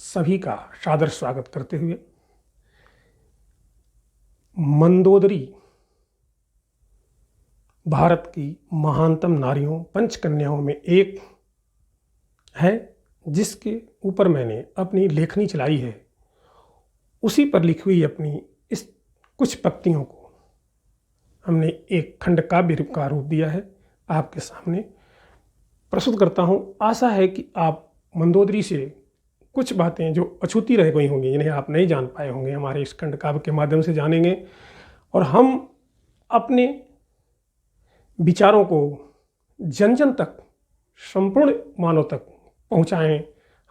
सभी का सादर स्वागत करते हुए मंदोदरी भारत की महानतम नारियों पंचकन्याओं में एक है, जिसके ऊपर मैंने अपनी लेखनी चलाई है। उसी पर लिखी हुई अपनी इस कुछ पंक्तियों को हमने एक खंड काव्य का रूप दिया है, आपके सामने प्रस्तुत करता हूँ। आशा है कि आप मंदोदरी से कुछ बातें जो अछूती रह गई होंगी, जिन्हें आप नहीं जान पाए होंगे, हमारे इस खंड काव्य के माध्यम से जानेंगे और हम अपने विचारों को जन जन तक, संपूर्ण मानव तक पहुँचाएं।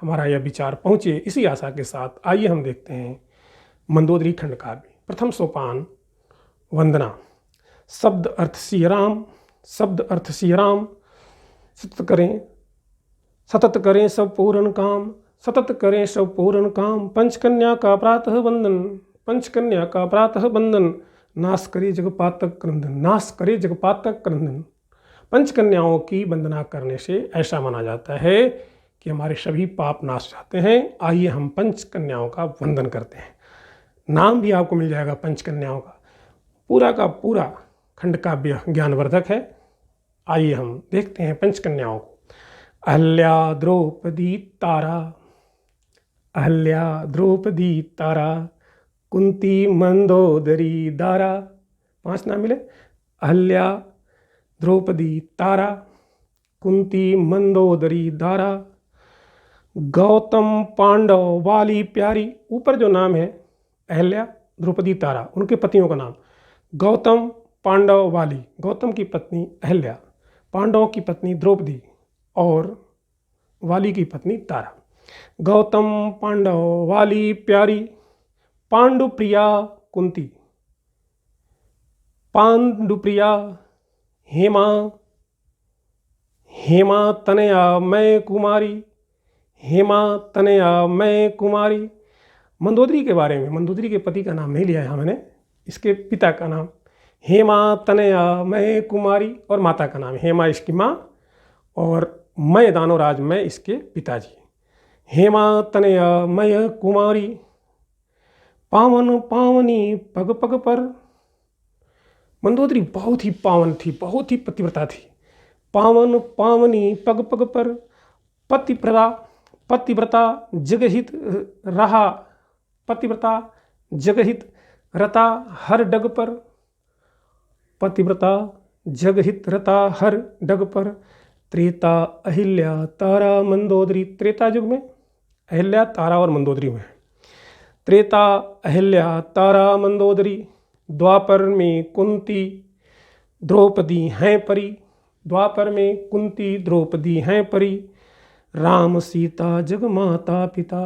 हमारा यह विचार पहुँचे, इसी आशा के साथ आइए हम देखते हैं मंदोदरी खंड काव्य। प्रथम सोपान वंदना। शब्द अर्थ सिया राम, शब्द अर्थ सिया राम। सतत करें सब पूर्ण काम, सतत करें सब पूर्ण काम। पंचकन्या का प्रातः वंदन, पंचकन्या का प्रातः वंदन। नाश करे जगपातक क्रंदन, नाश करे जगपातक क्रंदन। पंचकन्याओं की वंदना करने से ऐसा माना जाता है कि हमारे सभी पाप नाश जाते हैं। आइए हम पंचकन्याओं का वंदन करते हैं। नाम भी आपको मिल जाएगा पंचकन्याओं का। पूरा का पूरा खंड काव्य ज्ञानवर्धक है। आइए हम देखते हैं पंचकन्याओं को। अहल्या द्रौपदी तारा, अहल्या द्रौपदी तारा। कुंती मंदोदरी दारा। 5 नाम मिले। अहल्या द्रौपदी तारा, कुंती मंदोदरी दारा। गौतम पांडव वाली प्यारी। ऊपर जो नाम है अहल्या द्रौपदी तारा, उनके पतियों का नाम गौतम पांडव वाली। गौतम की पत्नी अहल्या, पांडवों की पत्नी द्रौपदी और वाली की पत्नी तारा। गौतम पांडव वाली प्यारी, पांडुप्रिया कुंती। पांडुप्रिया हेमा, हेमा तनया मैं कुमारी, हेमा तनया मैं कुमारी। मंदोदरी के बारे में, मंदोदरी के पति का नाम नहीं लिया है मैंने, इसके पिता का नाम हेमा तनया मैं कुमारी और माता का नाम हेमा इसकी माँ और मैं दानवराज मैं इसके पिताजी। हेमा तनया मैं कुमारी। पावन पावनी पग पग पर। मंदोदरी बहुत ही पावन थी, बहुत ही पतिव्रता थी। पावन पावनी पग पग पर। पतिव्रता, पतिव्रता जगहित रहा, पतिव्रता जगहित रता हर डग पर। पतिव्रता जगहित रता हर डग पर। त्रेता अहिल्या तारा मंदोदरी। त्रेता युग में अहिल्या, तारा और मंदोदरी में। त्रेता अहिल्या तारा मंदोदरी। द्वापर में कुंती द्रौपदी हैं परी। द्वापर में कुंती द्रौपदी हैं परी। राम सीता जगमाता पिता,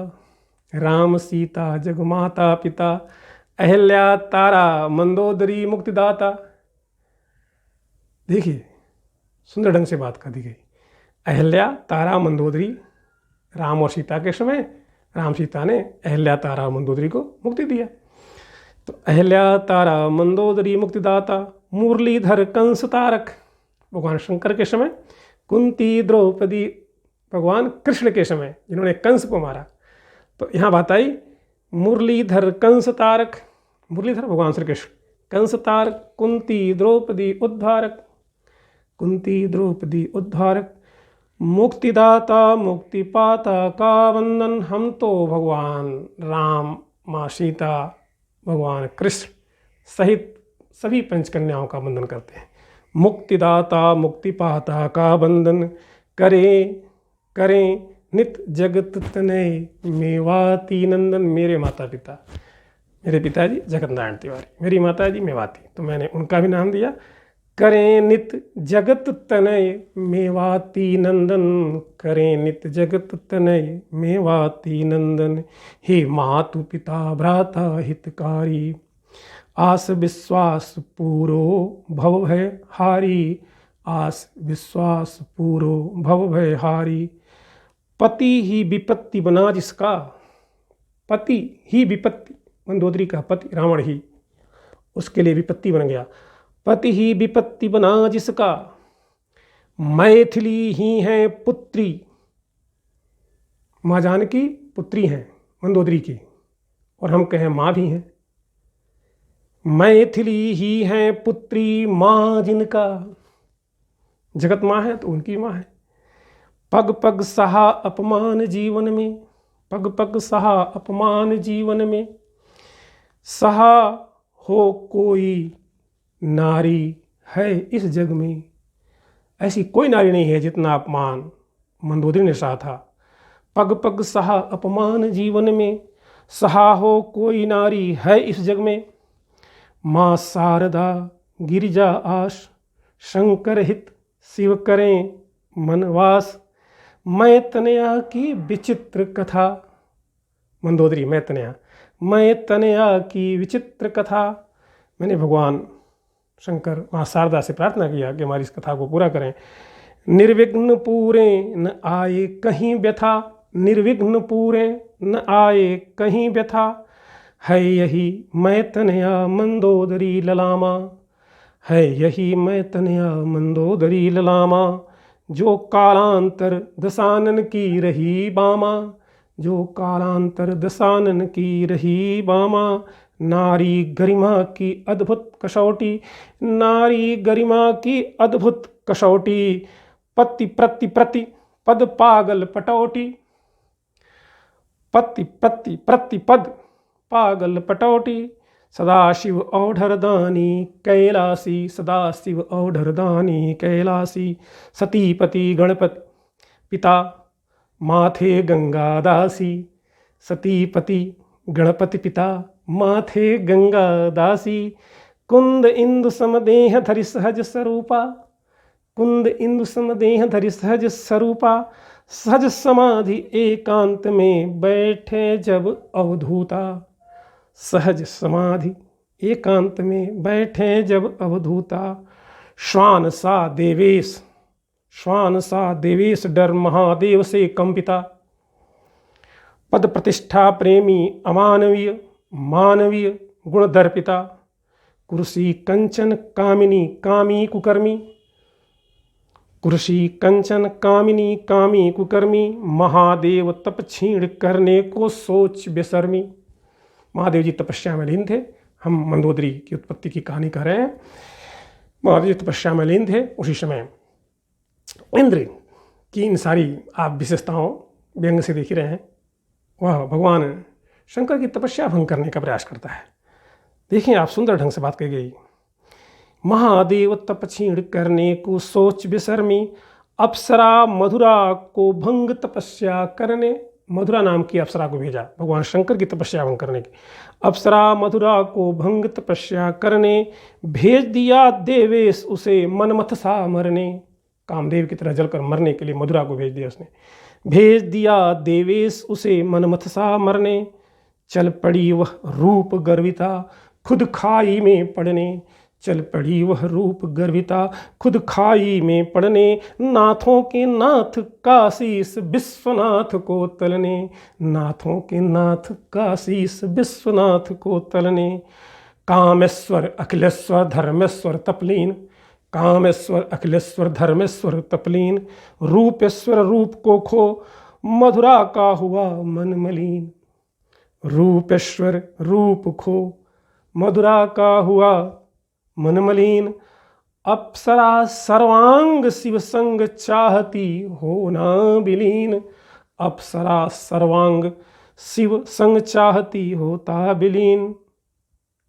राम सीता जगमाता पिता। अहिल्या तारा मंदोदरी मुक्तिदाता। देखिए सुंदर ढंग से बात कर दी गई। अहिल्या तारा मंदोदरी, राम और सीता के समय राम सीता ने अहिल्या तारा मंदोदरी को मुक्ति दिया। तो अहिल्या तारा मंदोदरी मुक्तिदाता। मुरलीधर कंस तारक, भगवान शंकर के समय। कुंती द्रौपदी, भगवान कृष्ण के समय, जिन्होंने कंस को मारा। तो यहाँ बात आई मुरलीधर कंस तारक। मुरलीधर भगवान श्री कृष्ण। कंस तारक। कुंती द्रौपदी उद्धारक, कुंती द्रौपदी उद्धारक। मुक्तिदाता मुक्तिपाता का वंदन। हम तो भगवान राम, माँ सीता, भगवान कृष्ण सहित सभी पंचकन्याओं का वंदन करते हैं। मुक्तिदाता मुक्तिपाता का वंदन करें करें नित जगत तनय मेवाती नंदन। मेरे माता पिता, मेरे पिताजी जगत नारायण तिवारी, मेरी माता जी मेवाती, तो मैंने उनका भी नाम दिया। करें नित जगत तनय मेवाती नंदन, करें नित जगत तनय मेवाती नंदन। हे मातु पिता भ्राता हितकारी, आस विश्वास पूरो भव भय हारी। आस विश्वास पूरो भव भय हारी। पति ही विपत्ति बना जिसका, पति ही विपत्ति, मंदोदरी का पति रावण ही उसके लिए विपत्ति बन गया। पति ही विपत्ति बना जिसका, मैथिली ही है पुत्री। माँ जानकी पुत्री हैं, मंदोदरी की, और हम कहें माँ भी हैं। मैथिली ही है पुत्री माँ जिनका, जगत माँ है तो उनकी माँ है। पग पग सहा अपमान जीवन में, पग पग सहा अपमान जीवन में, सहा हो कोई नारी है इस जग में। ऐसी कोई नारी नहीं है जितना अपमान मंदोदरी ने सहा था। पग पग सहा अपमान जीवन में, सहा हो कोई नारी है इस जग में। माँ शारदा गिरिजा आश, शंकर हित शिव करें मनवास। मैं तनया की विचित्र कथा, मंदोदरी मैं तनया, मैं तनया की विचित्र कथा। मैंने भगवान शंकर माँ शारदा से प्रार्थना किया कि हमारी इस कथा को पूरा करें। निर्विघ्न पूरे न आए कहीं व्यथा, निर्विघ्न पूरे न आए कहीं व्यथा। है यही मैं तनया मंदोदरी ललामा, है यही मैं तनया मंदोदरी ललामा। जो कालांतर दशानन की रही बामा, जो कालांतर दशानन की रही बामा। नारी गरिमा की अद्भुत कसौटी, नारी गरिमा की अद्भुत कसौटी। पति प्रति प्रति पद पागल पटौटी, पति प्रति प्रति पद पागल पटौटी। सदाशिव औढ़रदानी कैलासी, सदाशिव औढ़रदानी कैलासी। सतीपति गणपति पिता माथे गंगा दासी, सतीपति गणपति पिता माथे गंगा दासी। कुंद इंदु समदेह धरि सहज स्वरूपा, कुंद इंदु समदेह धरि सहज स्वरूपा। सहज समाधि एकांत में बैठे जब अवधूता, सहज समाधि एकांत में बैठे जब अवधूता। श्वान सा देवेश, श्वान सा देवेश डर महादेव से कंपिता। पद प्रतिष्ठा प्रेमी अमानवीय, मानवीय गुण दर्पिता। कुर्सी कंचन कामिनी कामी कुकर्मी, कुर्सी कंचन कामिनी कामी कुकर्मी। महादेव तप छीण करने को सोच बेशर्मी। महादेव जी तपस्या में लीन थे। हम मंदोदरी की उत्पत्ति की कहानी कह रहे हैं। महादेव जी तपस्या में लीन थे। उसी समय इंद्र की इन सारी आप विशेषताओं व्यंग से देख ही रहे हैं। वह भगवान शंकर की तपस्या भंग करने का प्रयास करता है। देखिए आप, सुंदर ढंग से बात कही गई। महादेव तप छीण करने को सोच बेशर्मी। अप्सरा मधुरा को भंग तपस्या करने, मधुरा नाम की अप्सरा को भेजा भगवान शंकर की तपस्या भंग करने की। अप्सरा मधुरा को भंग तपस्या करने, भेज दिया देवेश उसे मनमथ सा मरने। कामदेव की तरह जलकर मरने के लिए मधुरा को भेज दिया उसने। भेज दिया देवेश उसे मनमथ सा मरने। चल पड़ी वह रूप गर्विता खुद खाई में पड़ने, चल पड़ी वह रूप गर्विता खुद खाई में पड़ने। नाथों के नाथ काशीस विश्वनाथ को तलने, नाथों के नाथ काशीस विश्वनाथ को तलने। कामेश्वर अखिलेश्वर धर्मेश्वर तपलीन, कामेश्वर अखिलेश्वर धर्मेश्वर तपलीन। रूपेश्वर रूप को खो मधुरा का हुआ मन मलीन, रूपेश्वर रूप खो मधुरा का हुआ मन मलीन। अप्सरा सर्वांग शिव संग चाहती हो ना विलीन, अप्सरा सर्वांग शिव संग चाहती होता विलीन।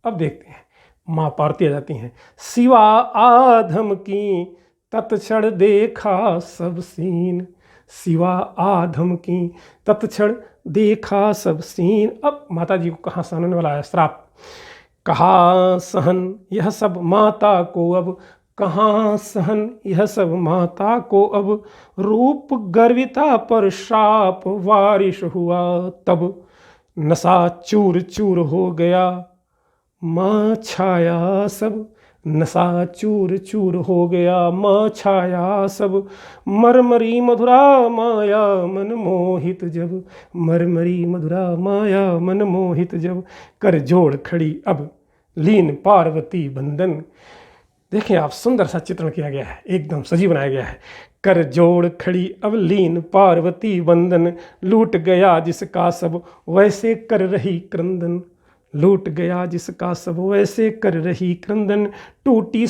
अब देखते हैं माँ पार्वती आ जाती हैं। शिवा आधम की तत्क्षण देखा सब सीन, शिवा आधम की तत्क्षण देखा सब सीन। अब माता जी को कहाँ सहने वाला है श्राप। कहाँ सहन यह सब माता को अब, कहाँ सहन यह सब माता को अब। रूप गर्विता पर शाप वारिश हुआ तब, नशा चूर चूर हो गया माँ छाया सब, नशा चूर चूर हो गया माँ छाया सब। मरमरी मधुरा माया मन मोहित जब, मरमरी मधुरा माया मन मोहित जब। कर जोड़ खड़ी अब लीन पार्वती बंदन। देखें आप, सुंदर सा चित्रण किया गया है, एकदम सजी बनाया गया है। कर जोड़ खड़ी अवलीन पार्वती वंदन, लूट गया जिसका सब वैसे कर रही क्रंदन, लूट गया जिसका सब वैसे कर रही क्रंदन। टूटी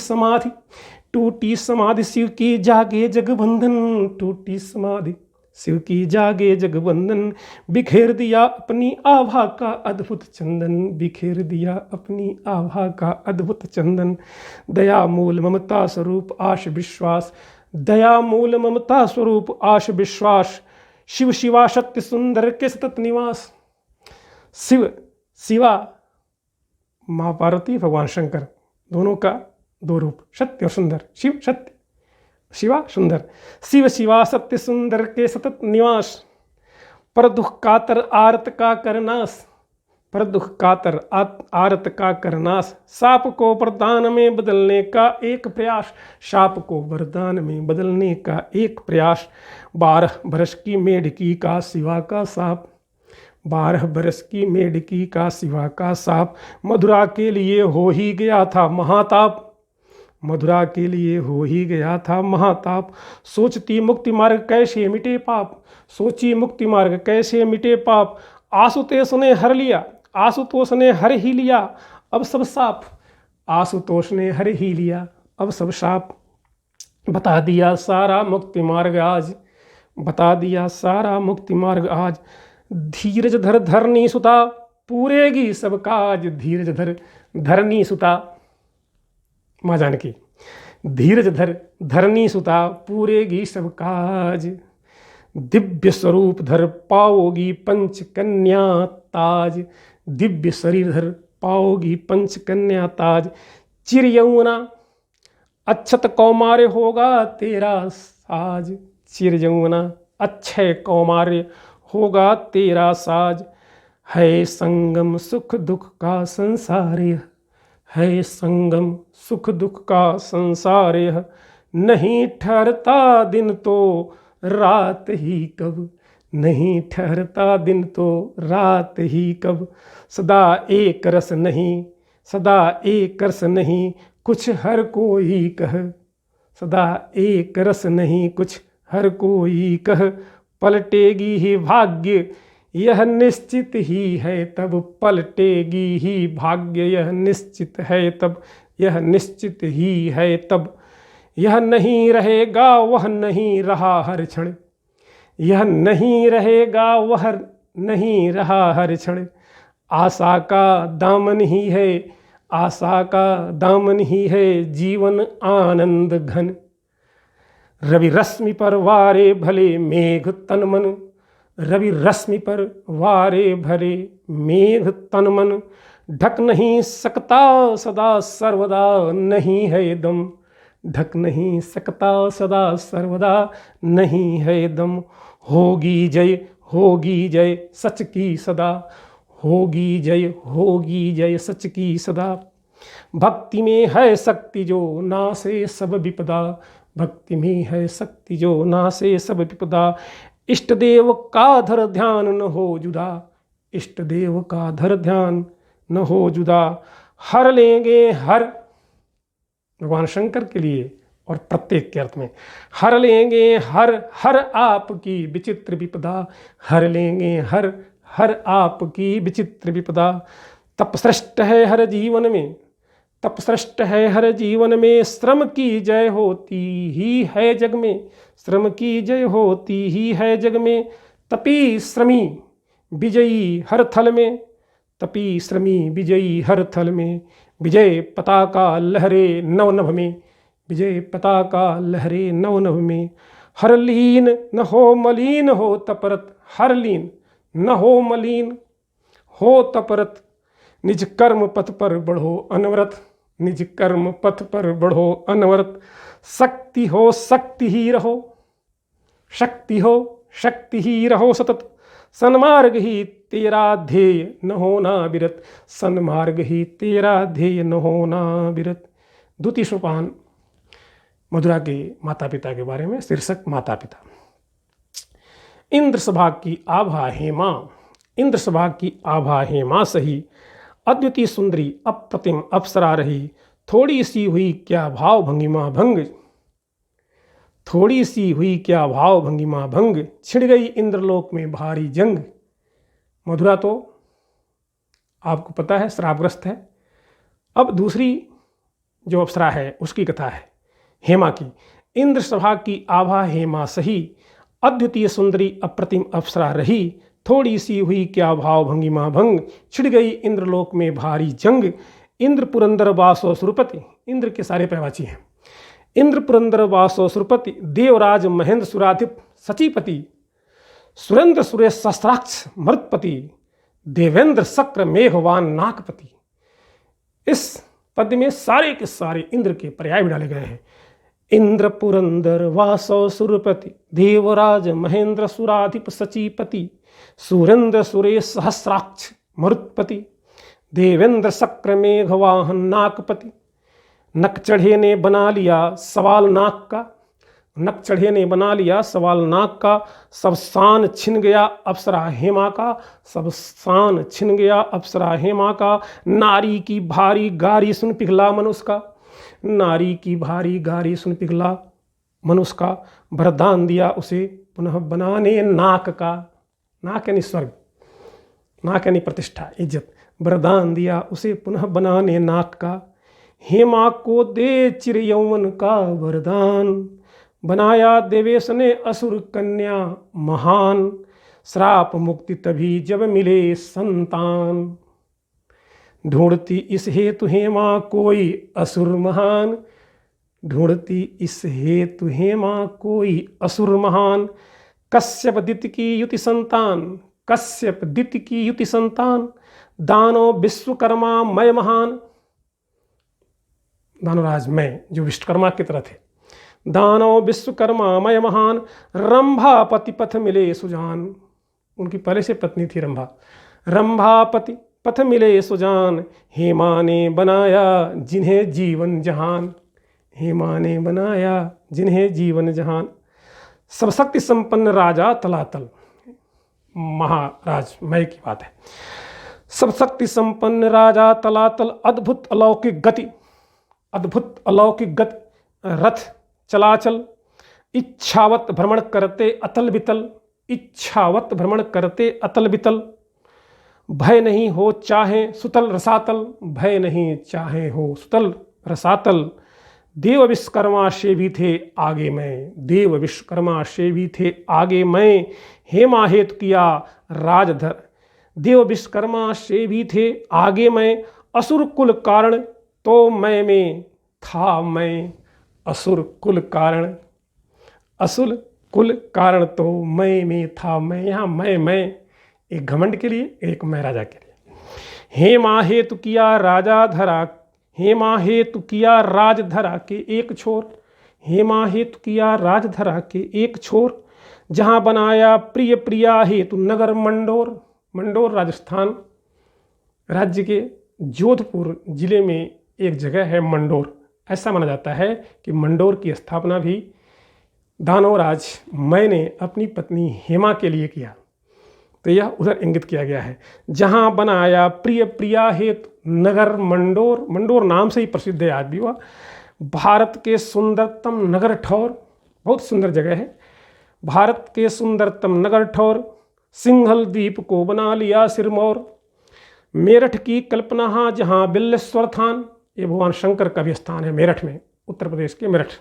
समाधि शिव की जागे जगबंधन, टूटी समाधि शिव की जागे जगबंधन, बिखेर दिया अपनी आभा का अद्भुत चंदन, बिखेर दिया अपनी आभा का अद्भुत चंदन। दया मूल ममता स्वरूप आश विश्वास, दया मूल ममता स्वरूप आश विश्वास, शिव शिवा सत्य सुंदर के सतत निवास। शिव शिवा माँ पार्वती भगवान शंकर दोनों का दो रूप, सत्य और सुंदर। शिव सत्य, शिवा सुंदर। शिव शिवा सत्य सुंदर के सतत निवास, पर दुख कातर आरत का करनाश, पर दुख कातर आरत का करनाश। साप को वरदान में बदलने का एक प्रयास, साप को वरदान में बदलने का एक प्रयास। 12 बरस की मेढकी का शिवा का साप, 12 बरस की मेढकी का शिवा का साप। मधुरा के लिए हो ही गया था महाताप, मधुरा के लिए हो ही गया था महाताप। सोचती मुक्ति मार्ग कैसे मिटे पाप, सोची मुक्ति मार्ग कैसे मिटे पाप। आशुतोष ने हर लिया, आशुतोष ने हर ही लिया अब सब साप, आशुतोष ने हर ही लिया अब सब साप। बता दिया सारा मुक्ति मार्ग आज, बता दिया सारा मुक्ति मार्ग आज। धीरज धर धरनी सुता पूरेगी सब काज, धीरज धर धरनी सुता माँ जानकी, धीरज धर धरनी सुता पूरेगी सब काज। दिव्य स्वरूप धर पाओगी पंच कन्या ताज, दिव्य शरीर धर पाओगी पंच कन्या ताज। चिर यमुना अक्षत कौमार्य होगा तेरा साज, चिर यमुना अक्षय कौमार्य होगा तेरा साज। है संगम सुख दुख का संसार, है संगम सुख दुख का संसार। नहीं ठहरता दिन तो रात ही कब, नहीं ठहरता दिन तो रात ही कब। सदा एक रस नहीं, सदा एक रस नहीं कुछ हर कोई कह, सदा एक रस नहीं कुछ हर कोई कह। पलटेगी ही भाग्य यह निश्चित ही है तब, पलटेगी ही भाग्य यह निश्चित है तब, यह निश्चित ही है तब। यह नहीं रहेगा वह नहीं रहा हर क्षण, यह नहीं रहेगा वह नहीं रहा हर क्षण। आशा का दामन ही है, आशा का दामन ही है जीवन आनंद घन। रवि रश्मि पर वारे भले मेघ तन मन, रवि रश्मि पर वारे भले मेघ तन मन। ढक नहीं सकता सदा सर्वदा नहीं है दम, ढक नहीं सकता सदा सर्वदा नहीं है दम। होगी जय, होगी जय सच की सदा, होगी जय, होगी जय सच की सदा। भक्ति में है शक्ति जो नासे सब विपदा, भक्ति में है शक्ति जो नासे सब विपदा। इष्ट देव का धर ध्यान न हो जुदा, इष्ट देव का धर ध्यान न हो जुदा। हर लेंगे हर, भगवान शंकर के लिए और प्रत्येक के अर्थ में, हर लेंगे हर हर आपकी विचित्र विपदा, हर लेंगे हर हर आपकी विचित्र विपदा। तपश्रेष्ठ है हर जीवन में, तपश्रेष्ठ है हर जीवन में। श्रम की जय होती ही है जग में, श्रम की जय होती ही है जग में। तपी श्रमी विजयी हर थल में, तपी श्रमी विजयी हर थल में। विजय पताका लहरे नव नभ में, विजय पताका लहरे नव नभ में। हर लीन न हो मलिन हो तपरत, हर लीन न हो मलिन हो तपरत। निज कर्म पथ पर बढ़ो अनवरत, निज कर्म पथ पर बढ़ो अनवरत। शक्ति हो शक्ति ही रहो, शक्ति हो शक्ति ही रहो सतत। सन्मार्ग ही तेरा ध्येय न होना विरत, सन्मार्ग ही तेरा ध्येय न होना विरत। द्वितीय सोपान मधुरा के माता पिता के बारे में, शीर्षक माता पिता। इंद्र सभा की आभा हेमा, इंद्र सभा की आभा हेमा सही। अद्वितीय सुंदरी अप्रतिम अप्सरा रही, थोड़ी सी हुई क्या भाव भंगिमा भंग। थोड़ी सी हुई क्या भाव भंगिमा भंग, छिड़ गई इंद्रलोक में भारी जंग। मधुरा तो आपको पता है श्रापग्रस्त है। अब दूसरी जो अप्सरा है उसकी कथा है हेमा की। इंद्र सभा की आभा हेमा सही, अद्वितीय सुंदरी अप्रतिम अप्सरा रही। थोड़ी सी हुई क्या भाव भंगिमा भंग, छिड़ गई इंद्रलोक में भारी जंग। इंद्र पुरंदर वासो सुरपति, इंद्र के सारे प्रवाची हैं। इंद्र पुरंदर वासो सुरपति, देवराज महेंद्र सुराधिप सचीपति। सुरेंद्र सुरेश शस्त्राक्ष मृतपति, देवेंद्र शक्र मेघवान नागपति। इस पद्य में सारे के सारे इंद्र के पर्याय भी डाले गए हैं। इंद्र पुरंदर वासो सुरपति, देवराज महेंद्र सुराधिप सचीपति। सुरेंद्र सुरेश सहस्राक्ष मरुत्पति, देवेंद्र शक्र मेघवाहन नागपति। नक चढ़े ने बना लिया सवाल नाक का, नक चढ़े ने बना लिया सवाल नाक का। सब शान छिन गया अप्सरा हेमा का, सब शान छिन गया अप्सरा हेमा का। नारी की भारी गारी सुन पिघला मनुष्य का, नारी की भारी गारी सुन पिघला मनुष्य का। वरदान दिया उसे पुनः बनाने नाक का, नाक यानी स्वर्ग, नाक यानी प्रतिष्ठा इज्जत। वरदान दिया उसे पुनः बनाने नाक का। हेमा को दे चिर यौवन का वरदान, बनाया देवेश ने असुर कन्या महान। श्राप मुक्ति तभी जब मिले संतान, ढूंढती इस हेतु हेमा कोई असुर महान। ढूंढती इस हेतु हेमा कोई असुर महान। कश्यप दिति की युति संतान, कश्यप दिति की युति संतान। दानो विश्वकर्मा मय महान, दानवराज मय जो विश्वकर्मा की तरह थे। दानो विश्वकर्मा मय महान, रंभापति पथ मिले सुजान। उनकी पहले से पत्नी थी रंभा। रंभापति पथ मिले सुजान, हेमा ने बनाया जिन्हें जीवन जहान। हेमा ने बनाया जिन्हें जीवन जहान। सब शक्ति संपन्न राजा तलातल, महाराज मय की बात है। सब शक्ति संपन्न राजा तलातल, अद्भुत अलौकिक गति, अद्भुत अलौकिक गति। रथ चलाचल, इच्छावत भ्रमण करते अतल बितल, इच्छावत भ्रमण करते अतल बितल। भय नहीं हो चाहे सुतल रसातल, भय नहीं चाहे हो सुतल रसातल। देव विश्वकर्मा से भी थे आगे मैं, देव विश्वकर्मा से भी थे आगे मैं। हेमा हेतु किया राजधर, देव विश्वकर्मा से भी थे आगे मैं। असुर कुल कारण तो मैं में था मैं, असुर कुल कारण, असुर कुल कारण तो मैं में था मैं। यहाँ मैं एक घमंड के लिए, एक मैं राजा के लिए। हेमा हेतु किया राजा धरा, हेमा हेतु किया राजधरा के एक छोर। हेमा हेतु किया राजधरा के एक छोर। जहाँ बनाया प्रिय प्रिया हेतु नगर मंडोर, मंडोर राजस्थान राज्य के जोधपुर जिले में एक जगह है मंडोर। ऐसा माना जाता है कि मंडोर की स्थापना भी दानवराज मय ने अपनी पत्नी हेमा के लिए किया, तो यह उधर इंगित किया गया है। जहाँ बनाया प्रिय प्रिया हेतु नगर मंडोर, मंडोर नाम से ही प्रसिद्ध है आज भी वह। भारत के सुंदरतम नगर ठौर, बहुत सुंदर जगह है। भारत के सुंदरतम नगर ठौर, सिंघल द्वीप को बना लिया सिरमौर। मेरठ की कल्पना हाँ जहाँ बिल्लेश्वर थान, ये भगवान शंकर का भी स्थान है मेरठ में, उत्तर प्रदेश के मेरठ।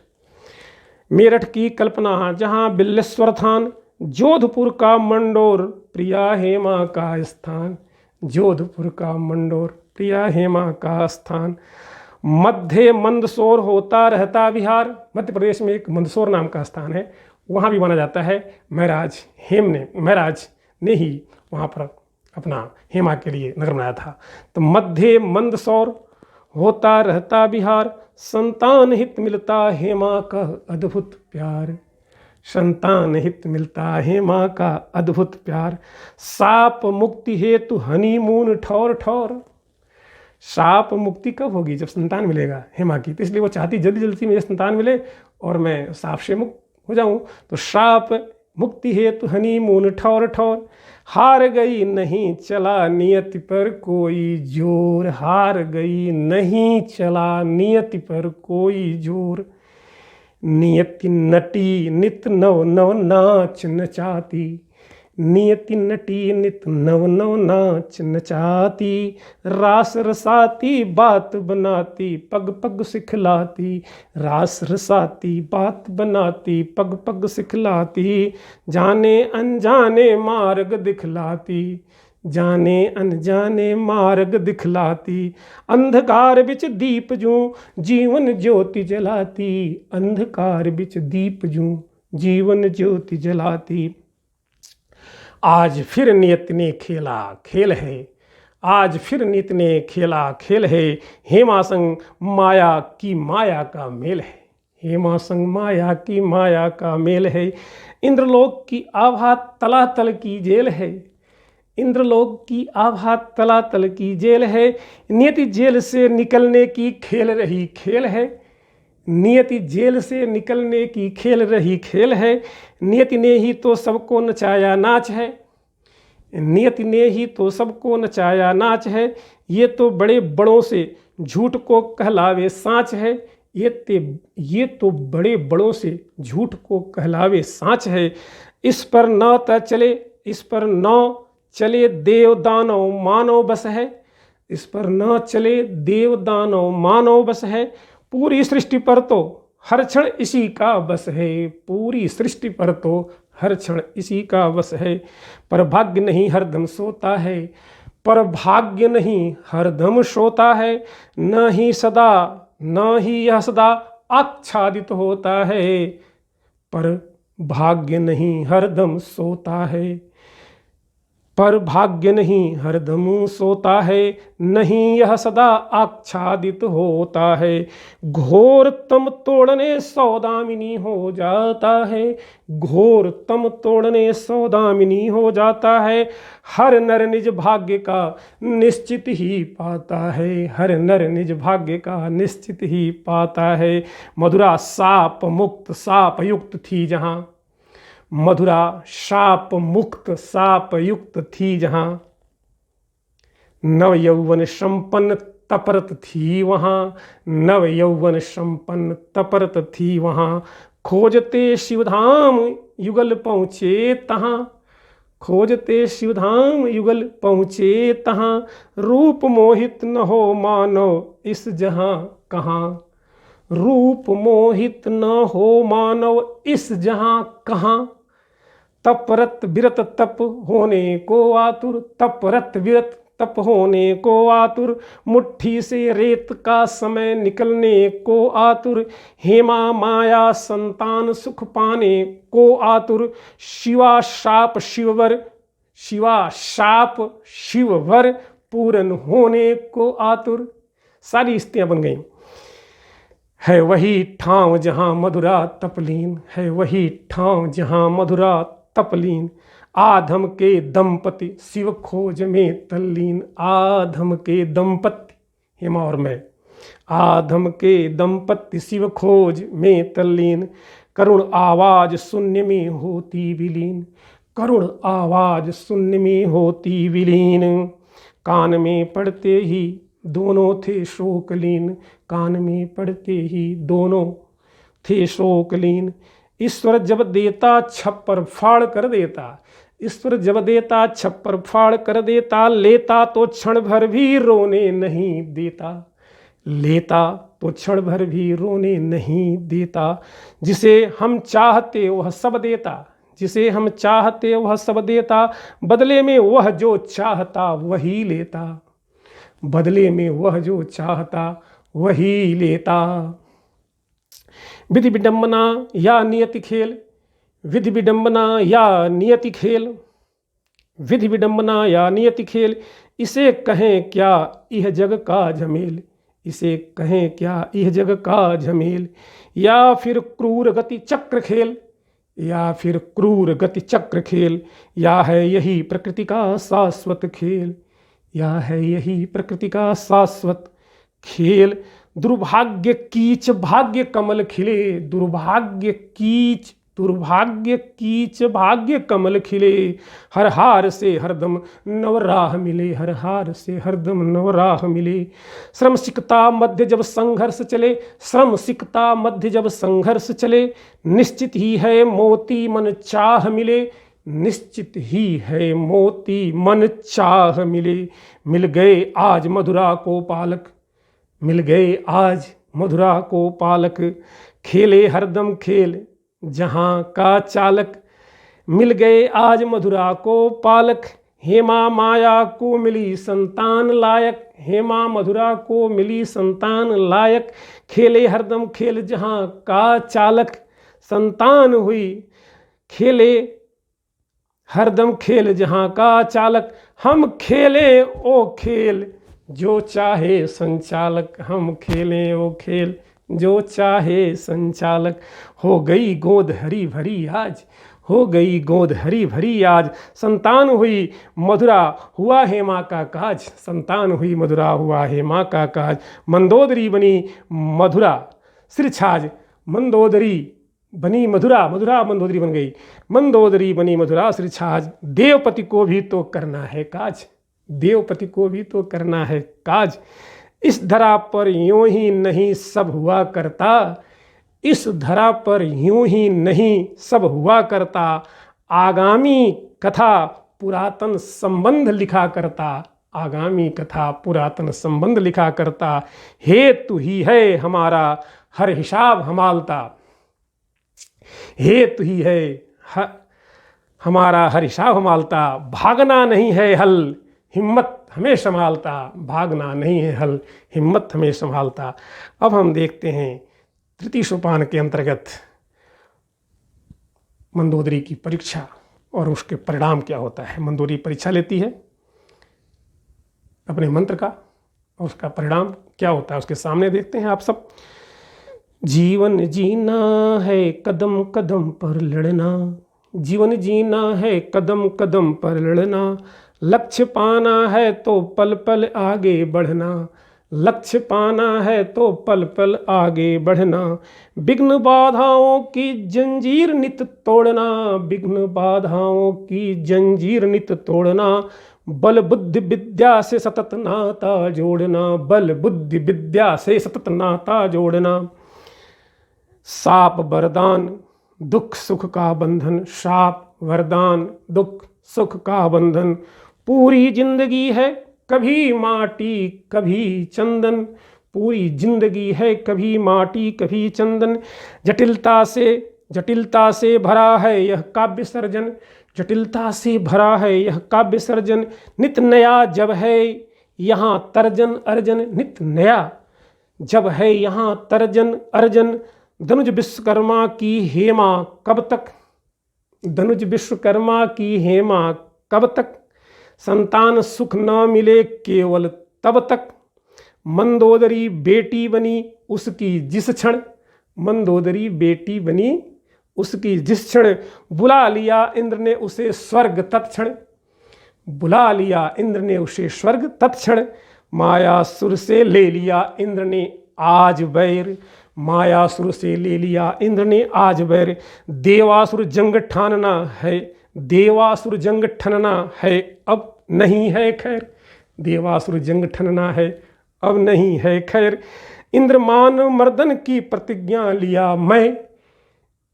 मेरठ की कल्पना हाँ जहाँ बिल्लेश्वर थान। जोधपुर का मंडोर प्रिया हेमा का स्थान, जोधपुर का मंडोर प्रिया हेमा का स्थान। मध्य मंदसौर होता रहता विहार, मध्य प्रदेश में एक मंदसौर नाम का स्थान है, वहाँ भी माना जाता है महराज ने ही वहाँ पर अपना हेमा के लिए नगर बनाया था। तो मध्य मंदसौर होता रहता विहार, संतान हित मिलता हेमा का अद्भुत प्यार। संतान हित मिलता हेमा का अद्भुत प्यार। साप मुक्ति हेतु हनीमून ठौर ठौर। साप मुक्ति कब होगी? जब संतान मिलेगा हेमा की, तो इसलिए वो चाहती जल्दी जल्दी मुझे संतान मिले और मैं साप से मुक्त हो जाऊं। तो साप मुक्ति हेतु हनीमून ठौर ठौर। हार गई नहीं चला नियति पर कोई जोर, हार गई नहीं चला नियति पर कोई जोर। नियति नटी नित नव नव नाच नचाती, नियति नटी नित नव नव नाच नचाती, रास रसाती बात बनाती पग पग सिखलाती, रास रसाती बात बनाती पग पग सिखलाती, जाने अनजाने मार्ग दिखलाती, जाने अनजाने मार्ग दिखलाती, अंधकार बिच दीप जूं जीवन ज्योति जलाती, अंधकार बिच दीप जूं जीवन ज्योति जलाती। आज फिर नियत ने खेला खेल है, आज फिर नियत ने खेला खेल है, हेमा संग माया की माया का मेल है, हेमा संग माया की माया का मेल है। इंद्रलोक की आभा तलातल की जेल है, इंद्रलोक की आभा तलातल की जेल है, नियति जेल से निकलने की खेल रही खेल है, नियति जेल से निकलने की खेल रही खेल है, नियति ने ही तो सबको नचाया नाच है, नियति ने ही तो सबको नचाया नाच है, ये तो बड़े बड़ों से झूठ को कहलावे साँच है, ये तो बड़े बड़ों से झूठ को कहलावे साँच है। इस पर न त चले, इस पर न चले देव दानव मानव बस है, इस पर न चले देव दानव मानव बस है, पूरी सृष्टि पर तो हर क्षण इसी का बस है, पूरी सृष्टि पर तो हर क्षण इसी का बस है। पर भाग्य नहीं हरदम सोता है, पर भाग्य नहीं हरदम सोता है, न ही सदा न ही यह सदा आच्छादित होता है, पर भाग्य नहीं हरदम सोता है, पर भाग्य नहीं हरदम सोता है, नहीं यह सदा आच्छादित होता है। घोर तम तोड़ने सौदामिनी हो जाता है, घोर तम तोड़ने सौदामिनी हो जाता है, हर नर निज भाग्य का निश्चित ही पाता है, हर नर निज भाग्य का निश्चित ही पाता है। मधुरा साप मुक्त साप युक्त थी जहाँ, मधुरा शाप मुक्त साप युक्त थी जहाँ, नव यौवन संपन्न तपरत थी वहाँ, नव यौवन संपन्न तपरत थी वहाँ, खोजते शिवधाम युगल पहुँचे तहाँ, खोजते शिवधाम युगल पहुँचे तहाँ, रूप मोहित न हो मानव इस जहाँ कहाँ, रूप मोहित न हो मानव इस जहाँ कहाँ, तपरत विरत तप होने को आतुर, तपरत विरत तप होने को आतुर, मुट्ठी से रेत का समय निकलने को आतुर, हेमा माया संतान सुख पाने को आतुर, शिवा शाप शिववर, शिवा शाप शिववर पूर्ण होने को आतुर। सारी स्त्रियां बन गईं। है वही ठाव जहाँ मधुरा तपलीन, है वही ठाव जहाँ मधुरा तपलीन, आधम के दंपति शिव खोज में तल्लीन, आधम के दंपति हेमा और मैं, आधम के दंपति शिव खोज में तल्लीन, करुण आवाज शून्य में होती विलीन, करुण आवाज शून्य में होती विलीन, कान में पड़ते ही दोनों थे शोकलीन, कान में पड़ते ही दोनों थे शोकलीन। ईश्वर जब देता छप्पर फाड़ कर देता, ईश्वर जब देता छप्पर फाड़ कर देता, लेता तो क्षण भर भी रोने नहीं देता, लेता तो क्षण भर भी रोने नहीं देता, जिसे हम चाहते वह सब देता, जिसे हम चाहते वह सब देता, बदले में वह जो चाहता वही लेता, बदले में वह जो चाहता वही लेता। विधि विडंबना या नियति खेल, विधि विडंबना या नियति खेल, विधि विडंबना या नियति खेल, इसे कहें क्या यह जग का झमेल, इसे कहें क्या यह जग का झमेल, या फिर क्रूर गति चक्र खेल, या फिर क्रूर गति चक्र खेल, या है यही प्रकृति का शाश्वत खेल, या है यही प्रकृति का शाश्वत खेल। दुर्भाग्य कीच भाग्य कमल खिले, दुर्भाग्य कीच दुर्भाग्य कीच भाग्य कमल खिले, हर हार से हरदम नवराह मिले, हर हार से हरदम नवराह मिले। श्रम सिकता मध्य जब संघर्ष चले, श्रम सिकता मध्य जब संघर्ष चले, निश्चित ही है मोती मन चाह मिले, निश्चित ही है मोती मन चाह मिले। मिल गए आज मधुरा को पालक, मिल गए आज मधुरा को पालक, खेले हरदम खेल जहाँ का चालक। मिल गए आज मधुरा को पालक, हेमा माया को मिली संतान लायक, हेमा मधुरा को मिली संतान लायक। खेले हरदम खेल जहाँ का चालक, संतान हुई खेले हरदम खेल जहाँ का चालक। हम खेले ओ खेल जो चाहे संचालक, हम खेलें वो खेल जो चाहे संचालक। हो गई गोद हरी भरी आज, हो गई गोद हरी भरी आज, संतान हुई मधुरा हुआ हेमा का काज, संतान हुई मधुरा हुआ हेमा का काज। मंदोदरी बनी मधुरा सिर छाज, मंदोदरी बनी मधुरा, मधुरा मंदोदरी बन गई, मंदोदरी बनी मधुरा सिर छाज। देवपति को भी तो करना है काज, देवपति को भी तो करना है काज। इस धरा पर यूं ही नहीं सब हुआ करता, इस धरा पर यूं ही नहीं सब हुआ करता। आगामी कथा पुरातन संबंध लिखा करता, आगामी कथा पुरातन संबंध लिखा करता। हेतु ही है हमारा हर हिसाब हमालता, हेतु ही है हमारा हर हिसाब हमालता। भागना नहीं है हल हिम्मत हमें संभालता, भागना नहीं है हल हिम्मत हमें संभालता। अब हम देखते हैं तृतीय सोपान के अंतर्गत मंदोदरी की परीक्षा और उसके परिणाम क्या होता है। मंदोदरी परीक्षा लेती है अपने मंत्र का और उसका परिणाम क्या होता है उसके सामने देखते हैं आप सब। जीवन जीना है कदम कदम पर लड़ना, जीवन जीना है कदम कदम पर लड़ना। लक्ष्य पाना है तो पल पल आगे बढ़ना, लक्ष्य पाना है तो पल पल आगे बढ़ना। विघ्न बाधाओं की जंजीर नित तोड़ना, विघ्न बाधाओं की जंजीर नित तोड़ना। बल बुद्धि विद्या से सतत नाता जोड़ना, बल बुद्धि विद्या से सतत नाता जोड़ना। शाप वरदान दुख सुख का बंधन, शाप वरदान दुख सुख का बंधन। पूरी जिंदगी है कभी माटी कभी चंदन, पूरी जिंदगी है कभी माटी कभी चंदन। जटिलता से भरा है यह काव्य सर्जन, जटिलता से भरा है यह काव्य सर्जन। नित नया जब है यहाँ तर्जन अर्जन, नित नया जब है यहाँ तर्जन अर्जन। धनुज विश्वकर्मा की हेमा कब तक, धनुज विश्वकर्मा की हेमा कब तक। संतान सुख न मिले केवल तब तक। मंदोदरी बेटी बनी उसकी जिस क्षण, मंदोदरी बेटी बनी उसकी जिस क्षण। बुला लिया इंद्र ने उसे स्वर्ग तत्क्षण, बुला लिया इंद्र ने उसे स्वर्ग तत्क्षण। मायासुर से ले लिया इंद्र ने आज बैर, मायासुर से ले लिया इंद्र ने आज बैर। देवासुर जंग ठानना है, देवासुर जंग ठनना है अब नहीं है खैर, देवासुर जंग ठनना है अब नहीं है खैर। इंद्रमान मर्दन की प्रतिज्ञा लिया मैं,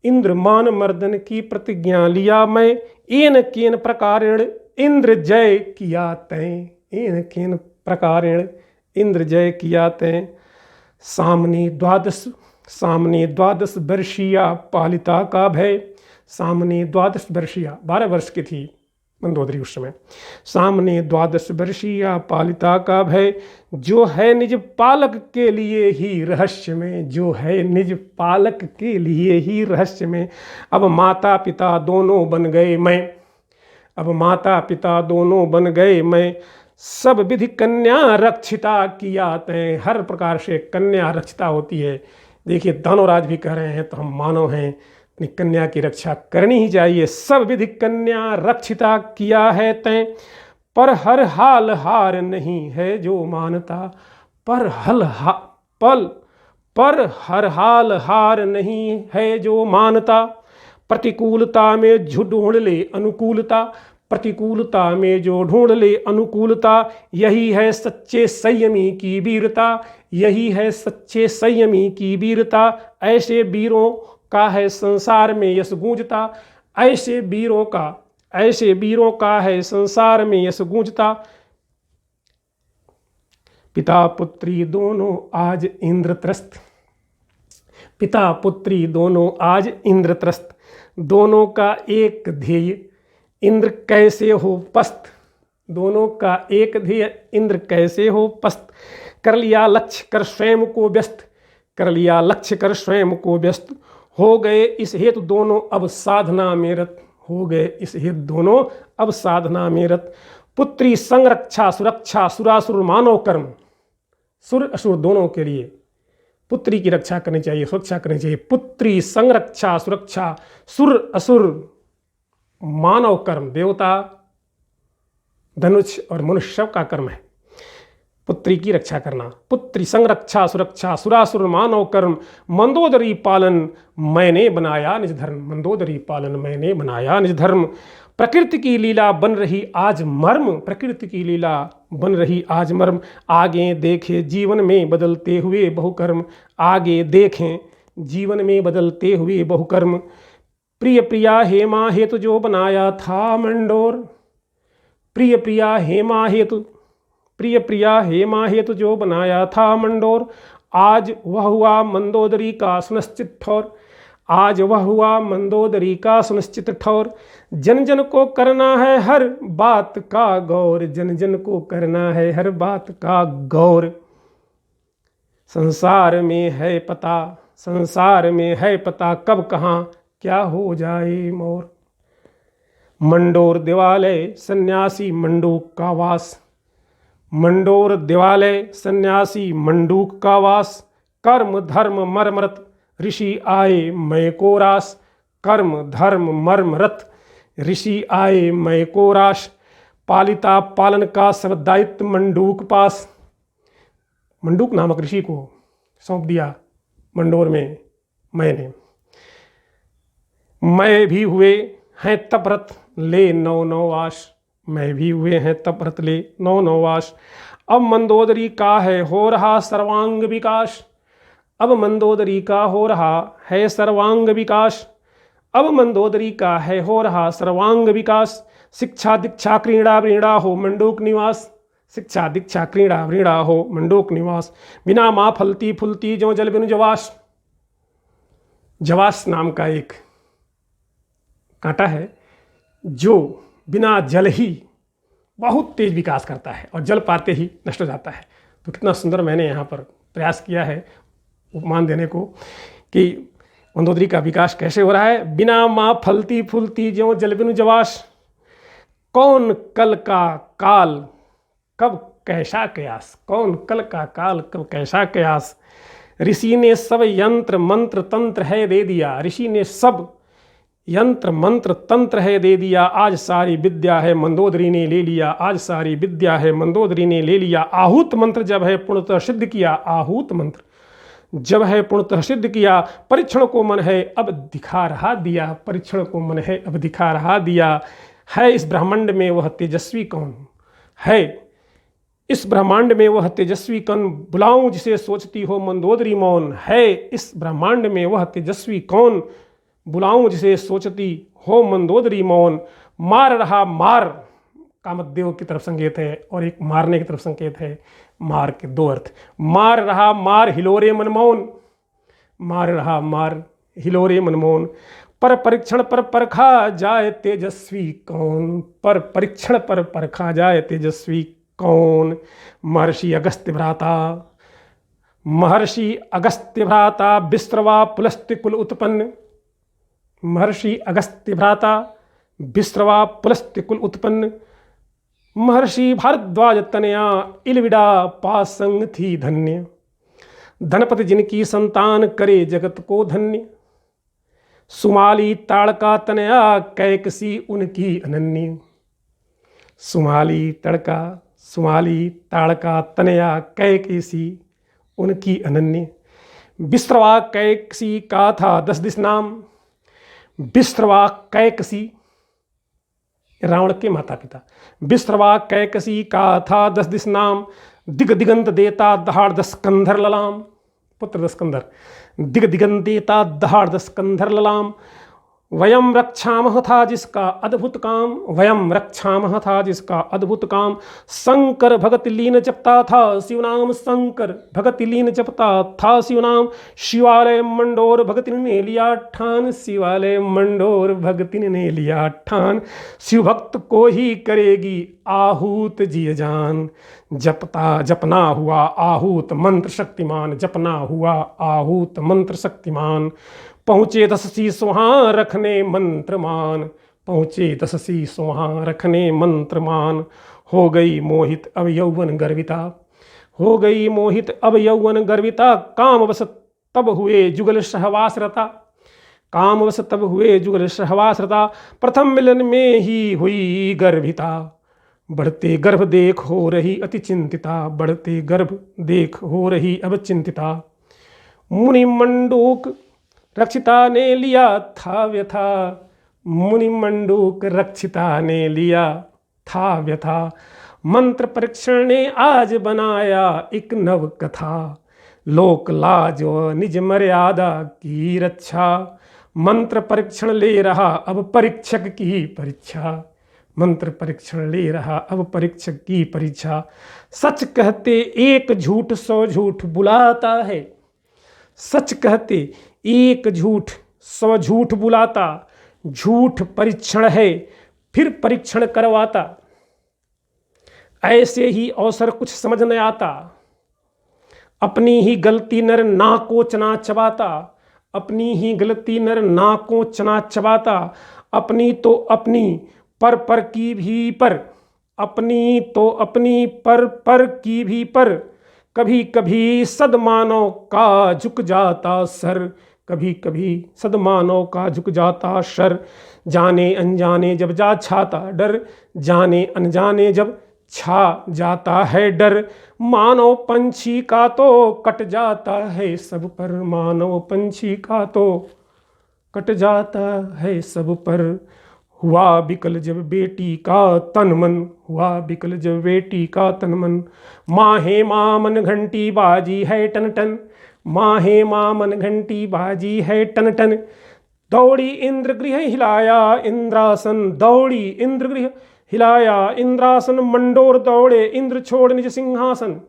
इंद्रमान मर्दन की प्रतिज्ञा लिया मैं। एन केन प्रकारेण इंद्र जय किया तैं, एन केन प्रकारेण इंद्र जय किया तैं। सामने द्वादश वर्षीया पालिता का भय, सामने 12 वर्षीया 12 वर्ष की थी मंदोदरी उस समय। सामने 12 वर्षीया पालिता का भय, जो है निज पालक के लिए ही रहस्य में, जो है निज पालक के लिए ही रहस्य में। अब माता पिता दोनों बन गए मैं, अब माता पिता दोनों बन गए मैं। सब विधि कन्या रक्षिता किया तैं, हर प्रकार से कन्या रक्षिता होती है। देखिए दानवराज भी कह रहे हैं तो हम मानव हैं, अपनी कन्या की रक्षा करनी ही चाहिए। सब विधि कन्या रक्षिता किया है तैं, पर हर हाल हार नहीं है जो मानता। पर हर हाल हार नहीं है जो मानता। प्रतिकूलता में जो ढूंढ ले अनुकूलता, प्रतिकूलता में जो ढूंढ ले अनुकूलता, यही है सच्चे संयमी की वीरता, यही है सच्चे संयमी की वीरता। ऐसे वीरों का है संसार में यश गूंजता, ऐसे वीरों का है संसार में यश गूंजता। पिता पुत्री दोनों आज इंद्रत्रस्त, पिता पुत्री दोनों आज इंद्रत्रस्त, दोनों का एक ध्येय इंद्र कैसे हो पस्त, दोनों का एक ध्येय इंद्र कैसे हो पस्त। कर लिया लक्ष्य कर स्वयं को व्यस्त, कर लिया लक्ष्य कर स्वयं को व्यस्त, हो गए इस हेतु दोनों अब साधना में रत, हो गए इस हेतु दोनों अब साधना में रत। पुत्री संरक्षा सुरक्षा सुरासुर मानव कर्म, सुर असुर दोनों के लिए पुत्री की रक्षा करनी चाहिए, सुरक्षा करनी चाहिए। पुत्री संरक्षा सुरक्षा सुर असुर मानव कर्म, देवता धनुष और मनुष्य सब का कर्म है पुत्री की रक्षा करना। पुत्री संरक्षा सुरक्षा सुरासुर मानव कर्म, मंदोदरी पालन मैंने बनाया निज धर्म, मंदोदरी पालन मैंने बनाया निज धर्म। प्रकृति की लीला बन रही आज मर्म, प्रकृति की लीला बन रही आज मर्म। आगे देखें जीवन में बदलते हुए बहुकर्म, आगे देखें जीवन में बदलते हुए बहुकर्म। प्रिय प्रिया हेमा हेतु जो बनाया था मंडोर, प्रिय प्रिया हेमा हेतु, प्रिय प्रिया हेमा हेतु जो बनाया था मंडोर, आज वह हुआ मंदोदरी का सुनिश्चित ठौर, आज वह हुआ मंदोदरी का सुनिश्चित ठौर। जन जन को करना है हर बात का गौर, जन जन को करना है हर बात का गौर। संसार में है पता, संसार में है पता कब कहाँ क्या हो जाए मोर। मंडोर दिवालय सन्यासी मंडूक का वास, मंडोर दिवालय सन्यासी मंडूक का वास। कर्म धर्म मर्मरत ऋषि आए मैं को रास, कर्म धर्म मर्मरत ऋषि आए मैं को रास। पालिता पालन का सब दायित्व मंडूक पास, मंडूक नामक ऋषि को सौंप दिया मंडोर में मैंने। मैं भी हुए हैं तपरत ले नौ नौ वास, मैं भी हुए हैं तपरत ले नौ नौ वास। अब मंदोदरी का है हो रहा सर्वांग विकास, अब मंदोदरी का हो रहा है सर्वांग विकास, अब मंदोदरी का है हो रहा सर्वांग विकास। शिक्षा दीक्षा क्रीड़ा वृणा हो मंडूक निवास, शिक्षा दीक्षा क्रीड़ा वृणा हो मंडूक निवास। बिना माँ फलती फूलती जो जल बिनु जवास, जवास नाम का एक कांटा है जो बिना जल ही बहुत तेज विकास करता है और जल पाते ही नष्ट हो जाता है। तो कितना सुंदर मैंने यहाँ पर प्रयास किया है उपमान देने को कि मंदोदरी का विकास कैसे हो रहा है। बिना माँ फलती फूलती ज्यों जल बिनु जवास, कौन कल का काल कब कैसा कयास, कौन कल का काल कब कैसा कयास। ऋषि ने सब यंत्र मंत्र तंत्र है दे दिया, ऋषि ने सब यंत्र मंत्र तंत्र है दे दिया। आज सारी विद्या है मंदोदरी ने ले लिया, आज सारी विद्या है मंदोदरी ने ले लिया। आहूत मंत्र जब है पूर्णतः सिद्ध किया, आहूत मंत्र जब है पूर्णतः सिद्ध किया। परीक्षण को मन है अब दिखा रहा दिया, परीक्षण को मन है अब दिखा रहा दिया। है इस ब्रह्मांड में वह तेजस्वी कौन, है इस ब्रह्मांड में वह तेजस्वी कौन, बुलाऊं जिसे सोचती हो मंदोदरी मौन। है इस ब्रह्मांड में वह तेजस्वी कौन, बुलाऊं जिसे सोचती हो मंदोदरी मौन। मार रहा मार कामदेव की तरफ संकेत है और एक मारने की तरफ संकेत है। मार के दो अर्थ, मार रहा मार हिलोरे मनमोहन, मार रहा मार हिलोरे मनमोहन। पर परीक्षण पर परखा जाए तेजस्वी कौन, पर परीक्षण पर परखा जाए तेजस्वी कौन। महर्षि अगस्त्य भ्राता, महर्षि अगस्त्य भ्राता विस्रवा पुलस्त्य कुल उत्पन्न, महर्षि अगस्त्य भ्राता विस्रवा पुलस्त्य कुल उत्पन्न। महर्षि भारद्वाज तनया इलविड़ा पासंग थी धन्य, धनपति जिनकी संतान करे जगत को धन्य। सुमाली ताड़का तनया कैकसी उनकी अनन्य, सुमाली तड़का सुमाली ताड़का तनया कैकसी उनकी अनन्य। विस्रवा कैकसी का था 10 दिश नाम, विश्रवा कैकसी, रावण के माता पिता। विश्रवा कैकसी का था 10 दिस नाम, दिग दिगंत देता दहाड़ 10 कंधर ललाम, पुत्र 10 कंधर। दिग दिगंत देता दहाड़ 10 कंधर ललाम, वयम रक्षामह था जिसका अद्भुत काम, वयम रक्षामह था जिसका अद्भुत काम। शंकर भगत लीन जपता था शिवनाम, शंकर भगत लीन जपता था शिवनाम। शिवालय मंडोर भगतिन ने लिया ठान, शिवालय मंडोर भगतिन ने लिया ठान। शिव भक्त को ही करेगी आहूत जिय जान, जपता जपना हुआ आहूत मंत्र शक्तिमान, जपना हुआ आहूत मंत्र शक्तिमान। पहुँचे 10 शीश वहाँ रखने मंत्रमान, पहुँचे 10 शीश वहाँ रखने मंत्रमान। हो गई मोहित अब यौवन गर्विता, हो गई मोहित अब यौवन गर्विता। कामवश तब हुए जुगल सहवास रता, कामवश तब हुए जुगल सहवास रता। प्रथम मिलन में ही हुई गर्भिता, बढ़ते गर्भ देख हो रही अति चिंतिता, बढ़ते गर्भ देख हो रही अब चिंतिता। मुनि मंडूक रक्षिता ने लिया था व्यथा, मुनि मंडूक रक्षिता ने लिया था व्यथा। मंत्र परीक्षण ने आज बनाया एक नव कथा, लोक लाज व निज मर्यादा की रक्षा। मंत्र परीक्षण ले रहा अब परीक्षक की परीक्षा, मंत्र परीक्षण ले रहा अब परीक्षक की परीक्षा। सच कहते एक झूठ 100 झूठ बुलाता है, सच कहते एक झूठ 100 झूठ बुलाता। झूठ परीक्षण है फिर परीक्षण करवाता, ऐसे ही अवसर कुछ समझ न आता। अपनी ही गलती नर नाकोचना चबाता, अपनी ही गलती नर नाकोचना चबाता। अपनी तो अपनी पर की भी पर, अपनी तो अपनी पर की भी पर। कभी कभी सदमानव का झुक जाता सर, कभी कभी सदमानव का झुक जाता सर। जाने अनजाने जब जा छाता डर, जाने अनजाने जब छा जाता है डर। मानव पंछी का तो कट जाता है सब पर, मानव पंछी का तो कट जाता है सब पर। हुआ बिकल जब बेटी का तन मन, हुआ बिकल जब बेटी का तन मन। माहे मामन घंटी बाजी है टन टन, माहे मामन घंटी बाजी है टन टन। दौड़ी इंद्र गृह हिलाया इंद्रासन, दौड़ी इंद्र गृह हिलाया इंद्रासन। मंडोर दौड़े इंद्र छोड़ निज सिंहासन,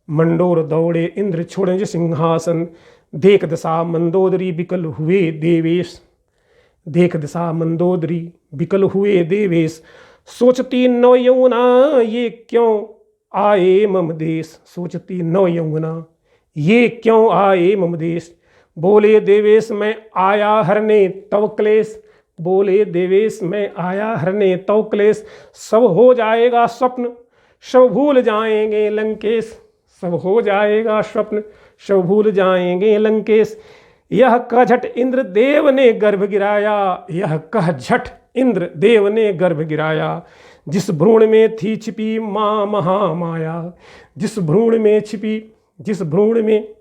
मंडोर दौड़े इंद्र छोड़ निज सिंहासन। देख दशा मंदोदरी बिकल हुए देवेश, देख दशा मंदोदरी बिकल हुए देवेश। सोचती नौ यमुना ये क्यों आए मम देश, सोचती नौ यमुना ये क्यों आए मम देश। बोले देवेश मैं आया हरने तव क्लेश, बोले देवेश मैं आया हरने तव क्लेश। सब हो जाएगा स्वप्न सब भूल जाएंगे लंकेश, सब हो जाएगा स्वप्न सब भूल जाएंगे लंकेश। यह कह झट इंद्र देव ने गर्भ गिराया, यह कह झट इंद्र देव ने गर्भ गिराया। जिस भ्रूण में थी छिपी माँ महामाया, जिस भ्रूण में छिपी, जिस भ्रूण में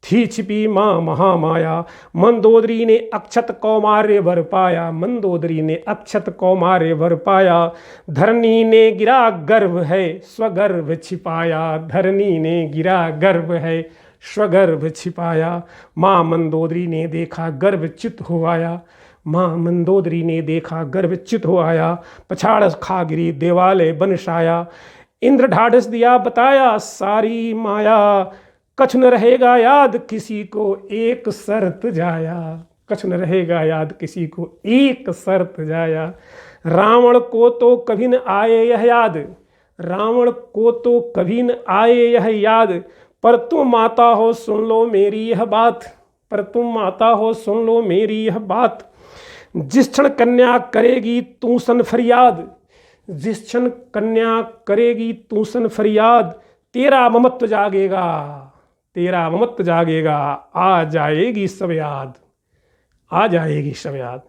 थी छिपी माँ महामाया। मंदोदरी ने अक्षत कौमार्य वर पाया, मंदोदरी ने अक्षत कौमार्य वर पाया। धरनी ने गिरा गर्भ है स्वगर्भ छिपाया, धरनी ने गिरा गर्भ है स्वगर्भ छिपाया। माँ मंदोदरी ने देखा गर्भ चित हो आया, माँ मंदोदरी ने देखा गर्भ चित हो आया। पछाड़ खा गिरी देवालय बनसाया, इंद्र ढाढ़स दिया बताया सारी माया। कछ न रहेगा याद किसी को एक शर्त जाया, कछ न रहेगा याद किसी को एक शर्त जाया। रावण को तो कभी न आए यह याद, रावण को तो कभी न आए यह याद। पर तुम माता हो सुन लो मेरी यह बात, पर तुम माता हो सुन लो मेरी यह बात। जिस क्षण कन्या करेगी तू सन फरियाद, जिस क्षण कन्या करेगी तू सन फरियाद। तेरा ममत्व जागेगा, तेरा ममत्व जागेगा, आ जाएगी सब याद, आ जाएगी सब याद।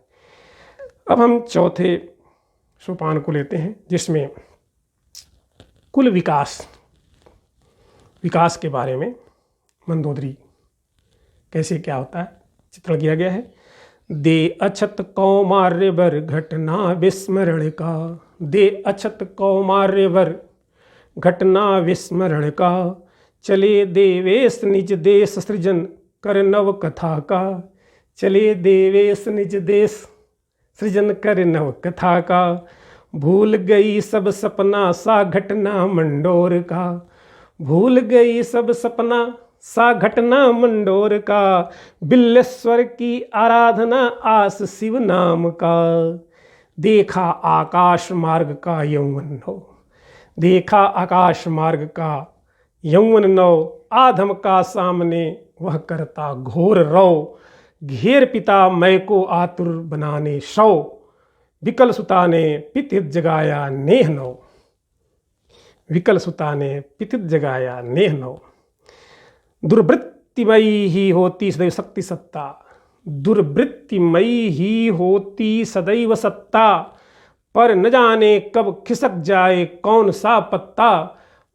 अब हम चौथे सोपान को लेते हैं, जिसमें कुल विकास, विकास के बारे में मंदोदरी कैसे क्या होता है चित्रण किया गया है। दे अछत कौमार्य वर घटना विस्मरण का, दे अछत कौमार्य वर घटना विस्मरण का, चले देवेश निज देश सृजन कर नव कथा का, चले देवेश निज देश सृजन कर नव कथा का, भूल गई सब सपना सा घटना मंडोर का, भूल गई सब सपना सा घटना मंडोर का, बिल्लेश्वर की आराधना आस शिव नाम का, देखा आकाश मार्ग का यौवन हो, देखा आकाश मार्ग का यौवन नौ, आधम का सामने वह करता घोर रौ, घेर पिता मैं को आतुर बनाने शौ, विकल सुता ने पितित जगाया नेह नौ, विकल सुता ने पितित जगाया नेह नौ। दुर्वृत्तिमयी ही होती सदैव शक्ति सत्ता, दुर्वृत्तिमयी ही होती सदैव सत्ता, पर न जाने कब खिसक जाए कौन सा पत्ता,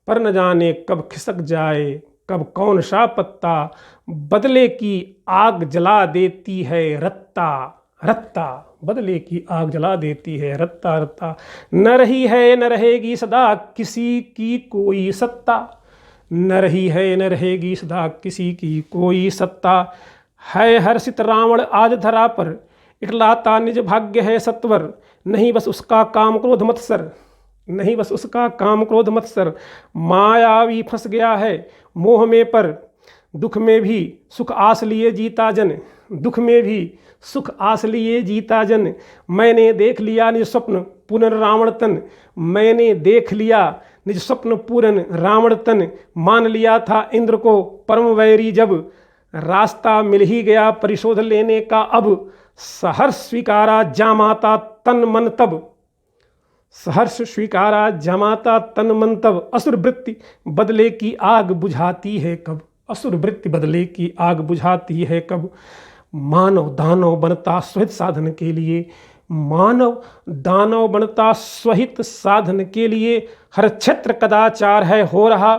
पर न जाने कब खिसक जाए कब कौन सा पत्ता, बदले की आग जला देती है रत्ता रत्ता, बदले की आग जला देती है रत्ता रत्ता, न रही है न रहेगी सदा किसी की कोई सत्ता, न रही है न रहेगी सदा किसी की कोई सत्ता, है हर्षित रावण आज धरा पर इटलाता निज भाग्य है सत्वर, नहीं बस उसका काम क्रोध मत्सर, नहीं बस उसका काम क्रोध मत्सर, मायावी फंस गया है मोह में पर दुख में भी सुख आस लिए जीता जन, दुख में भी सुख आस लिए जीता जन, मैंने देख लिया निज स्वप्न पूरन रावण तन, मैंने देख लिया निज स्वप्न पूरन रावण तन, मान लिया था इंद्र को परम वैरी जब, रास्ता मिल ही गया परिशोध लेने का अब, सहर्ष स्वीकारा जामाता तन मन तब, सहर्ष स्वीकारा जमाता तन मन तब, असुर वृत्ति बदले की आग बुझाती है कब, असुर वृत्ति बदले की आग बुझाती है कब, मानव दानव बनता स्वहित साधन के लिए, मानव दानव बनता स्वहित साधन के लिए, हर क्षेत्र कदाचार है हो रहा,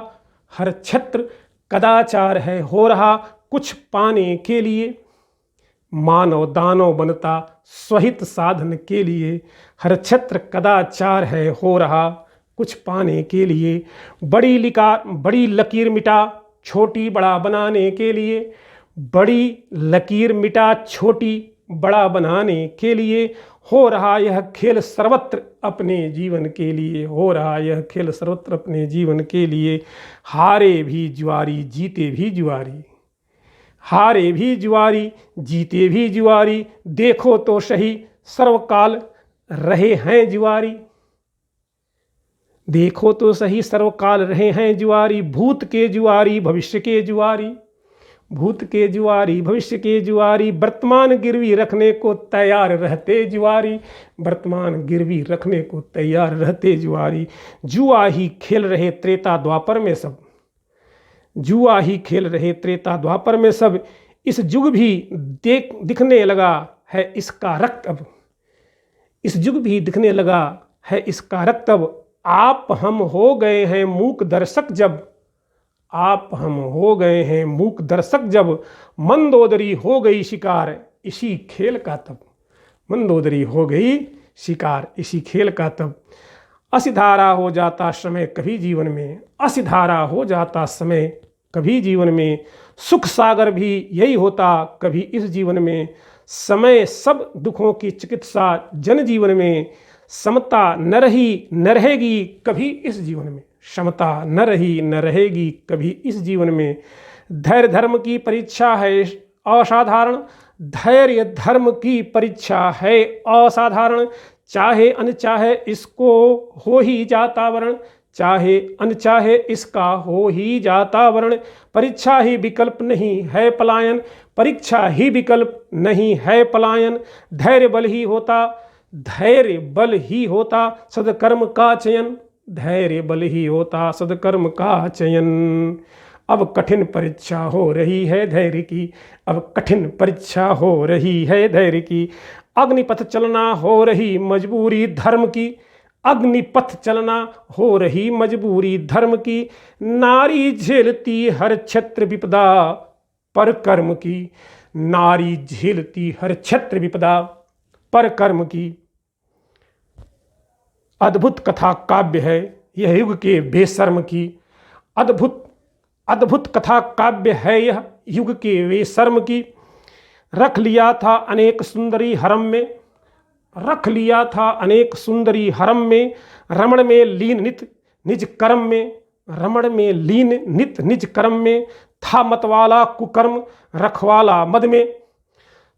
हर क्षेत्र कदाचार है हो रहा कुछ पाने के लिए, मानव दानव बनता स्वहित साधन के लिए, हर क्षेत्र कदाचार है हो रहा कुछ पाने के लिए, बड़ी लकीर मिटा छोटी बड़ा बनाने के लिए, बड़ी लकीर मिटा छोटी बड़ा बनाने के लिए, हो रहा यह खेल सर्वत्र अपने जीवन के लिए, हो रहा यह खेल सर्वत्र अपने जीवन के लिए, हारे भी जुआरी जीते भी जुआरी, हारे भी जुआरी जीते भी जुआरी, देखो तो सही सर्वकाल रहे हैं जुआरी, देखो तो सही सर्वकाल रहे हैं जुआरी, भूत के जुआरी भविष्य के जुआरी, भूत के जुआरी भविष्य के जुआरी, वर्तमान गिरवी रखने को तैयार रहते जुआरी, वर्तमान गिरवी रखने को तैयार रहते जुआरी, जुआ ही खेल रहे त्रेता द्वापर में सब, जुआ ही खेल रहे त्रेता द्वापर में सब, इस युग भी दिखने लगा है इसका रक्त अब, इस युग भी दिखने लगा है इसका रक्त अब, आप हम हो गए हैं मूक दर्शक जब, आप हम हो गए हैं मूक दर्शक जब, मंदोदरी हो गई शिकार इसी खेल का तब, मंदोदरी हो गई शिकार इसी खेल का तब, असिधारा हो जाता समय कभी जीवन में, असिधारा हो जाता समय कभी जीवन में, सुख सागर भी यही होता कभी इस जीवन में, समय सब दुखों की चिकित्सा जन जीवन में, समता न रही न रहेगी कभी इस जीवन में, क्षमता न रही न रहेगी कभी इस जीवन में, धैर्य धर्म की परीक्षा है असाधारण, धैर्य धर्म की परीक्षा है असाधारण, चाहे अनचाहे इसको हो ही जाता वरण, चाहे अनचाहे इसका हो ही जाता वरण, परीक्षा ही विकल्प नहीं है पलायन, परीक्षा ही विकल्प नहीं है पलायन, धैर्य बल ही होता, धैर्य बल ही होता सदकर्म का चयन, धैर्य बल ही होता सदकर्म का चयन, अब कठिन परीक्षा हो रही है धैर्य की, अब कठिन परीक्षा हो रही है धैर्य की, अग्निपथ चलना हो रही मजबूरी धर्म की, अग्निपथ चलना हो रही मजबूरी धर्म की, नारी झेलती हर क्षेत्र विपदा पर कर्म की, नारी झेलती हर क्षेत्र विपदा पर कर्म की। अद्भुत कथा काव्य है यह युग के बेशर्म की। अद्भुत अद्भुत कथा काव्य है यह युग के बेशर्म की। रख लिया था अनेक सुंदरी हरम में, रख लिया था अनेक सुंदरी हरम में। रमण में लीन नित निज कर्म में, रमण में लीन नित निज कर्म में। था मतवाला कुकर्म रखवाला मद में,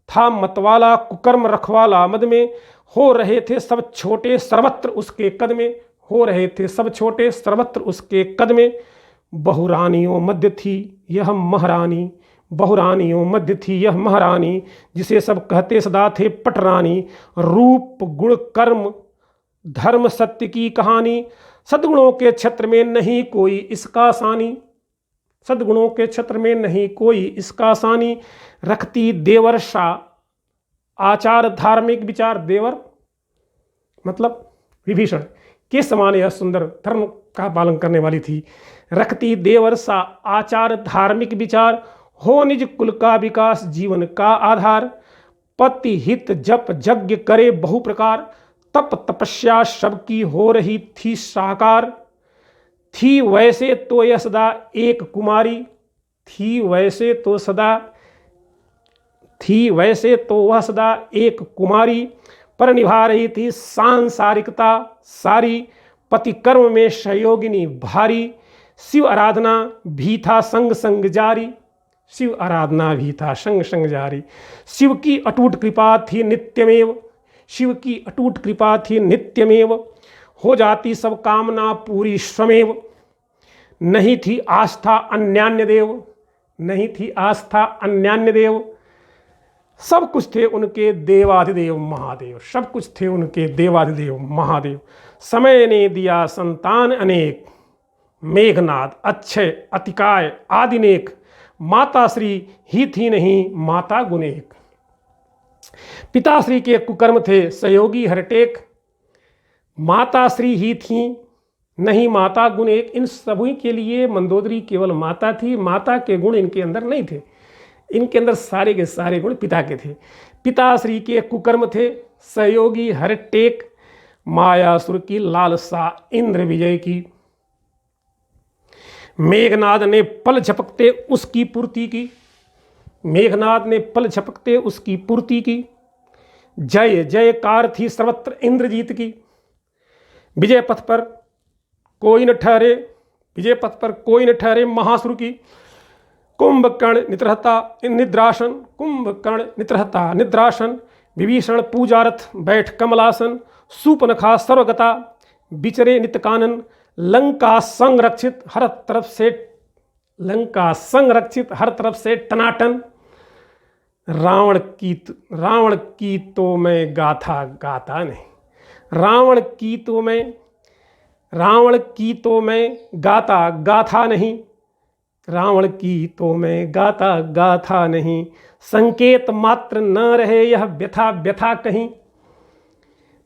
था मतवाला कुकर्म रखवाला मद में। हो रहे थे सब छोटे सर्वत्र उसके कद में, हो रहे थे सब छोटे सर्वत्र उसके कद में। बहुरानियों मध्य थी यह महारानी, बहुरानियों मध्य थी यह महारानी। जिसे सब कहते सदा थे पटरानी। रूप गुण कर्म धर्म सत्य की कहानी। सद्गुणों के क्षेत्र में नहीं कोई इसका सानी, सद्गुणों के क्षेत्र में नहीं कोई इसका सानी। रखती देवर सा आचार धार्मिक विचार, देवर मतलब विभीषण के समान यह सुंदर धर्म का पालन करने वाली थी। रखती देवर सा आचार धार्मिक विचार। हो निज कुल का विकास जीवन का आधार। पति हित जप यज्ञ करे बहु प्रकार। तप तपस्या सबकी हो रही थी साकार। थी वैसे तो यह सदा एक कुमारी, थी वैसे तो सदा, थी वैसे तो वह सदा एक कुमारी। पर निभा रही थी सांसारिकता सारी। पति कर्म में सहयोगिनी भारी। शिव आराधना भी था संग संग जारी, शिव आराधना भी था संग संग जारी। शिव की अटूट कृपा थी नित्यमेव, शिव की अटूट कृपा थी नित्यमेव। हो जाती सब कामना पूरी स्वमेव। नहीं थी आस्था अन्यान्य देव, नहीं थी आस्था अन्यान्य देव। सब कुछ थे उनके देवाधिदेव महादेव, सब कुछ थे उनके देवाधिदेव महादेव। समय ने दिया संतान अनेक, मेघनाद अक्षय अतिकाय आदिनेक। माता श्री ही थी नहीं माता गुनेक। पिताश्री के कुकर्म थे सहयोगी हरटेक। माता श्री ही थी नहीं माता गुण एक। इन सभी के लिए मंदोदरी केवल माता थी, माता के गुण इनके अंदर नहीं थे। इनके अंदर सारे के सारे गुण पिता के थे। पिताश्री के कुकर्म थे सहयोगी हरटेक। मायासुर की लालसा इंद्र विजय की। मेघनाद ने पल झपकते उसकी पूर्ति की, मेघनाद ने पल झपकते उसकी पूर्ति की। जय जयकार थी सर्वत्र इंद्रजीत की। विजय पथ पर कोई न ठहरे, विजय पथ पर कोई न ठहरे महासुर की। कुंभकर्ण नित्रहता निद्रासन, कुंभकर्ण नित्रहता निद्रासन। विभीषण पूजारथ बैठ कमलासन। सूपनखा सर्वगता विचरे नित्यकानन। लंका संरक्षित हर तरफ से, लंका संरक्षित हर तरफ से टनाटन। रावण की तो मैं गाथा गाता नहीं, रावण की तो मैं गाता गाथा नहीं, रावण की तो मैं गाता गाथा नहीं। संकेत मात्र न रहे यह व्यथा व्यथा कहीं।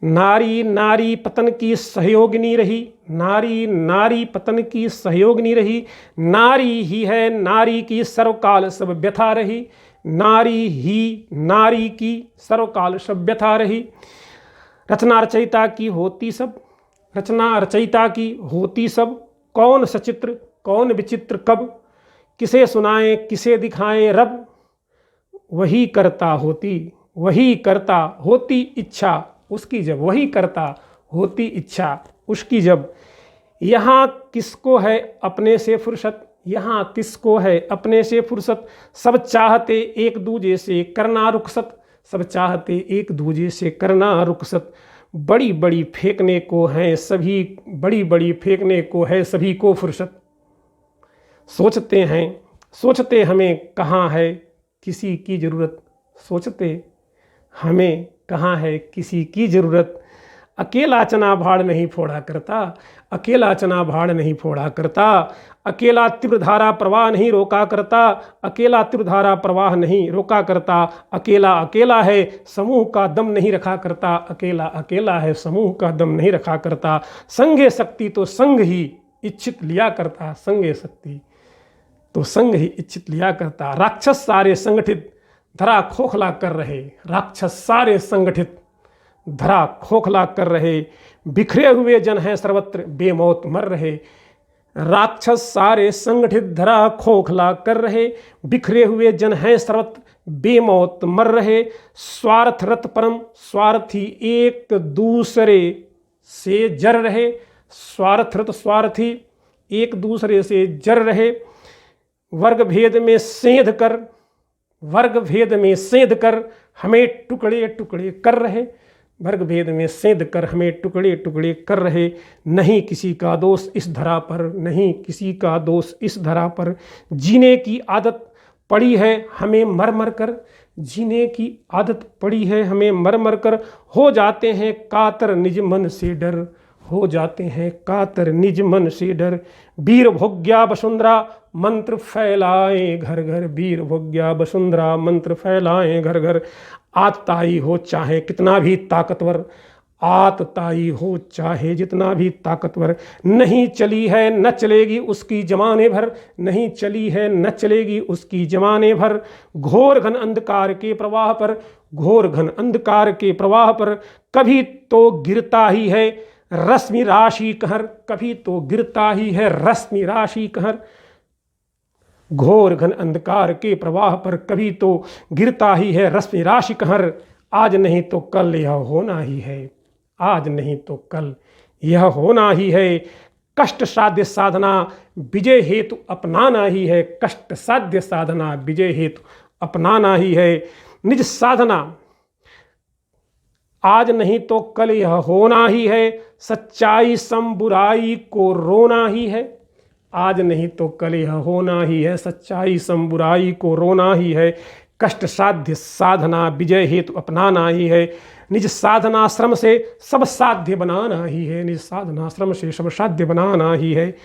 नारी नारी पतन की सहयोगिनी रही, नारी नारी पतन की सहयोगिनी रही। नारी ही है नारी की सर्वकाल सब व्यथा रही, नारी ही नारी की सर्वकाल सब व्यथा रही। रचना रचयिता की होती सब, रचना रचयिता की होती सब। कौन सचित्र कौन विचित्र कब, किसे सुनाएं किसे दिखाएं रब। वही करता होती इच्छा उसकी जब, वही करता होती इच्छा उसकी जब। यहाँ किसको है अपने से फुर्सत, यहाँ किसको है अपने से फुर्सत। सब चाहते एक दूजे से करना रुखसत, सब चाहते एक दूजे से करना रुखसत। बड़ी बड़ी फेंकने को है सभी, बड़ी बड़ी फेंकने को है सभी को फुर्सत। सोचते हमें कहाँ है किसी की ज़रूरत, सोचते हमें कहाँ है किसी की ज़रूरत। अकेला चना भाड़ नहीं फोड़ा करता, अकेला चना भाड़ नहीं फोड़ा करता। अकेला तीव्र धारा प्रवाह नहीं रोका करता, अकेला तीव्र धारा प्रवाह नहीं रोका करता। अकेला अकेला है समूह का दम नहीं रखा करता, अकेला अकेला है समूह का दम नहीं रखा करता। संघे शक्ति तो संघ ही इच्छित लिया करता, संघे शक्ति तो संघ ही इच्छित लिया करता। राक्षस सारे संगठित धरा खोखला कर रहे, राक्षस सारे संगठित धरा खोखला कर रहे, बिखरे हुए जन हैं सर्वत्र बेमौत मर रहे। राक्षस सारे संगठित धरा खोखला कर रहे, बिखरे हुए जन हैं सर्वत्र बेमौत मर रहे। स्वार्थ रत परम स्वार्थी एक दूसरे से जर रहे, स्वार्थ रत स्वार्थी एक दूसरे से जर रहे। वर्ग भेद में सेंध कर, वर्ग भेद में सेंध कर हमें टुकड़े टुकड़े कर रहे, वर्ग भेद में सेंध कर हमें टुकड़े टुकड़े कर रहे। नहीं किसी का दोष इस धरा पर, नहीं किसी का दोष इस धरा पर, जीने की आदत पड़ी है हमें मर मर कर, जीने की आदत पड़ी है हमें मर मर कर। हो जाते हैं कातर निज मन से डर, हो जाते हैं कातर निज मन से डर। वीर भोग्या वसुंधरा मंत्र फैलाए घर घर, वीर भोग्या वसुंधरा मंत्र फैलाए घर घर। आतताई हो चाहे कितना भी ताकतवर, आतताई हो चाहे जितना भी ताकतवर, नहीं चली है न चलेगी उसकी जमाने भर, नहीं चली है न चलेगी उसकी जमाने भर। घोर घन अंधकार के प्रवाह पर, घोर घन अंधकार के प्रवाह पर कभी तो गिरता ही है रश्मि राशि कहर, कभी तो गिरता ही है रश्मि राशि कहर। घोर घन अंधकार के प्रवाह पर कभी तो गिरता ही है रश्मि राशि कहर। आज नहीं तो कल यह होना ही है, आज नहीं तो कल यह होना ही है। कष्ट साध्य साधना विजय हेतु अपनाना ही है, कष्ट साध्य साधना विजय हेतु अपनाना ही है। निज साधना आज नहीं तो कल यह होना ही है, सच्चाई सम बुराई को रोना ही है। आज नहीं तो कल यह होना ही है, सच्चाई सम बुराई को रोना ही है। कष्ट साध्य साधना विजय हेतु अपनाना ही है। निज साधना श्रम से सब साध्य बनाना ही है, निज साधना श्रम से सब साध्य बनाना ही है।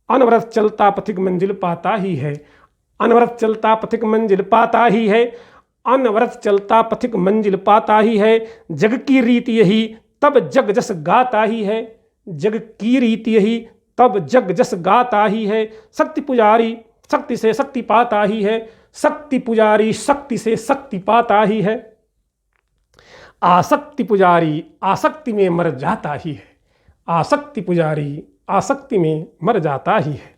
अनवरत चलता पथिक मंजिल पाता ही है, अनवरत चलता पथिक मंजिल पाता ही है, अनवरत चलता पथिक मंजिल पाता ही है। जग की रीति यही तब जग जस गाता ही है, जग की रीति यही तब जग जस गाता ही है। शक्ति पुजारी शक्ति से शक्ति पाता ही है, शक्ति पुजारी शक्ति से शक्ति पाता ही है। आसक्ति पुजारी आसक्ति में मर जाता ही है, आसक्ति पुजारी आसक्ति में मर जाता ही है।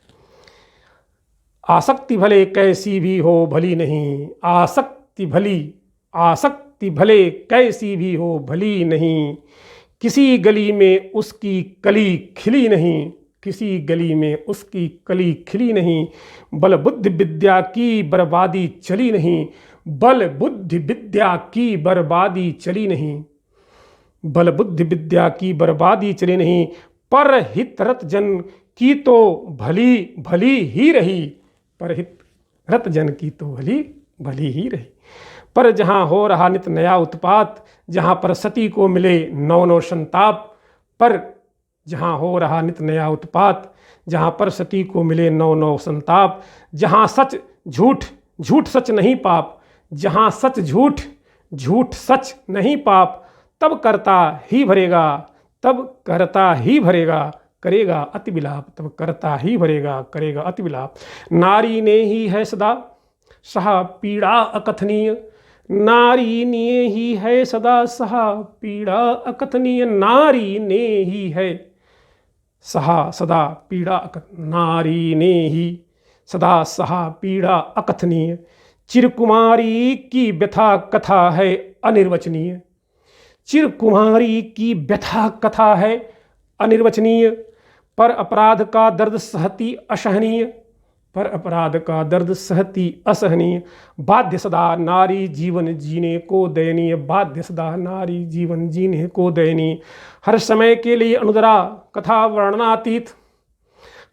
आसक्ति भले कैसी भी हो भली नहीं, आसक्ति भली आसक्ति भले कैसी भी हो भली नहीं। किसी गली में उसकी कली खिली नहीं, किसी गली में उसकी कली खिली नहीं। बल बुद्धि विद्या की बर्बादी चली नहीं, बल बुद्धि विद्या की बर्बादी चली नहीं, बल बुद्धि विद्या की बर्बादी चली नहीं। पर हितरत जन की तो भली भली ही रही, पर हितरत जन की तो भली भली ही रही। पर जहाँ हो रहा नित नया उत्पात, जहाँ पर सती को मिले नौ नौ संताप, पर जहाँ हो रहा नित नया उत्पात, जहाँ पर सती को मिले नौ नौ संताप। जहाँ सच झूठ झूठ सच नहीं पाप, जहाँ सच झूठ झूठ सच नहीं पाप। तब करता ही भरेगा, तब करता ही भरेगा करेगा अति विलाप, तब करता ही भरेगा करेगा अति विलाप। नारी ने ही है सदा सहा पीड़ा अकथनीय, नारी ने ही है सदा सहा पीड़ा अकथनीय। नारी ने ही है सहा सदा पीड़ा, नारी ने ही सदा सहा पीड़ा अकथनीय। चिरकुमारी की व्यथा कथा है अनिर्वचनीय, चिरकुमारी की व्यथा कथा है अनिर्वचनीय। पर अपराध का दर्द सहती असहनीय, पर अपराध का दर्द सहती असहनीय। बाध्य सदा नारी जीवन जीने को दयनीय, बाध्य सदा नारी जीवन जीने को दयनीय। हर समय के लिए अनुदरा कथा वर्णनातीत,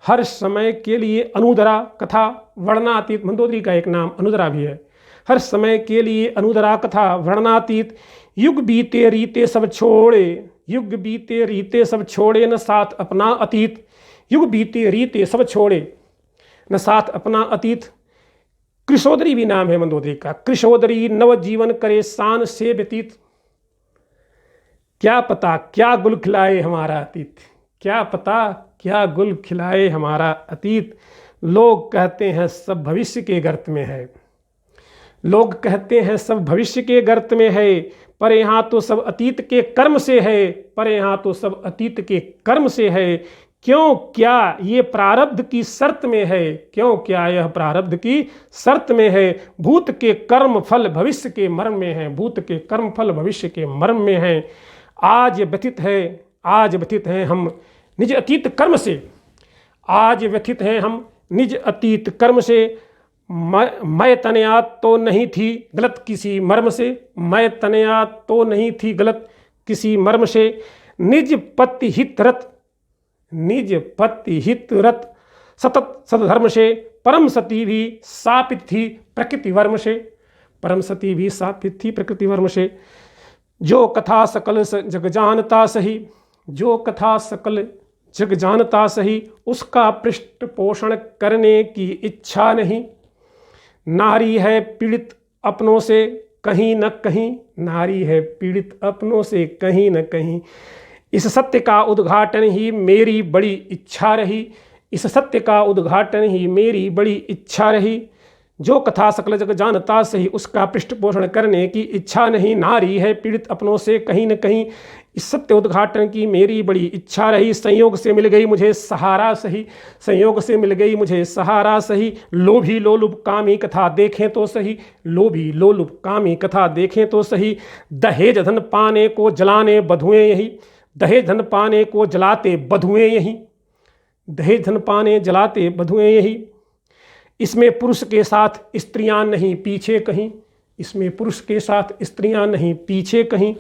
हर समय के लिए अनुदरा कथा वर्णनातीत। मंदोदरी का एक नाम अनुदरा भी है। हर समय के लिए अनुदरा कथा वर्णनातीत। युग बीते रीते सब छोड़े, युग बीते रीते सब छोड़े न साथ अपना अतीत। युग बीते रीते सब छोड़े न साथ अपना अतीत। कृशोदरी भी नाम है मंदोदरी का। कृशोदरी नव जीवन करे शान से व्यतीत। क्या पता क्या गुल खिलाए हमारा अतीत, क्या पता क्या गुल खिलाए हमारा अतीत। लोग कहते हैं सब भविष्य के गर्त में है, लोग कहते हैं सब भविष्य के गर्त में है, पर यहाँ तो सब अतीत के कर्म से है, पर यहाँ तो सब अतीत के कर्म से है। क्यों क्या ये प्रारब्ध की शर्त में है, क्यों क्या यह प्रारब्ध की शर्त में है। भूत के कर्म फल भविष्य के मर्म में है, भूत के कर्म फल भविष्य के मर्म में है। आज व्यथित है, आज व्यथित हैं हम निज अतीत कर्म से, आज व्यथित हैं हम निज अतीत कर्म से। मैं तनयात तो नहीं थी गलत किसी मर्म से, मैं तनयात तो नहीं थी गलत किसी मर्म से। निज पति हित रत, निज पति हित रत सतत सदधर्म से। परम सती भी सापित थी प्रकृति वर्म से, परम सती भी सापित थी प्रकृति वर्म से। जो कथा सकल जग जानता सही, जो कथा सकल जग जानता सही, उसका पृष्ठ पोषण करने की इच्छा नहीं। नारी है पीड़ित अपनों से कहीं न कहीं, नारी है पीड़ित अपनों से कहीं न कहीं। इस सत्य का उद्घाटन ही मेरी बड़ी इच्छा रही, इस सत्य का उद्घाटन ही मेरी बड़ी इच्छा रही। जो कथा सकल जग जानता सही, उसका पृष्ठ पोषण करने की इच्छा नहीं। नारी है पीड़ित अपनों से कहीं न कहीं, इस सत्य उद्घाटन की मेरी बड़ी इच्छा रही। संयोग से मिल गई मुझे सहारा सही, संयोग से मिल गई मुझे सहारा सही। लोभी लोलुप कामी कथा देखें तो सही, लोभी लोलुप कामी कथा देखें तो सही। दहेज धन पाने को जलाने बधुएं यही, दहेज धन पाने को जलाते बधुएं यही, दहेज धन पाने जलाते बधुएं यही। इसमें पुरुष के साथ स्त्रियां नहीं पीछे कहीं, इसमें पुरुष के साथ स्त्रियां नहीं पीछे कहीं।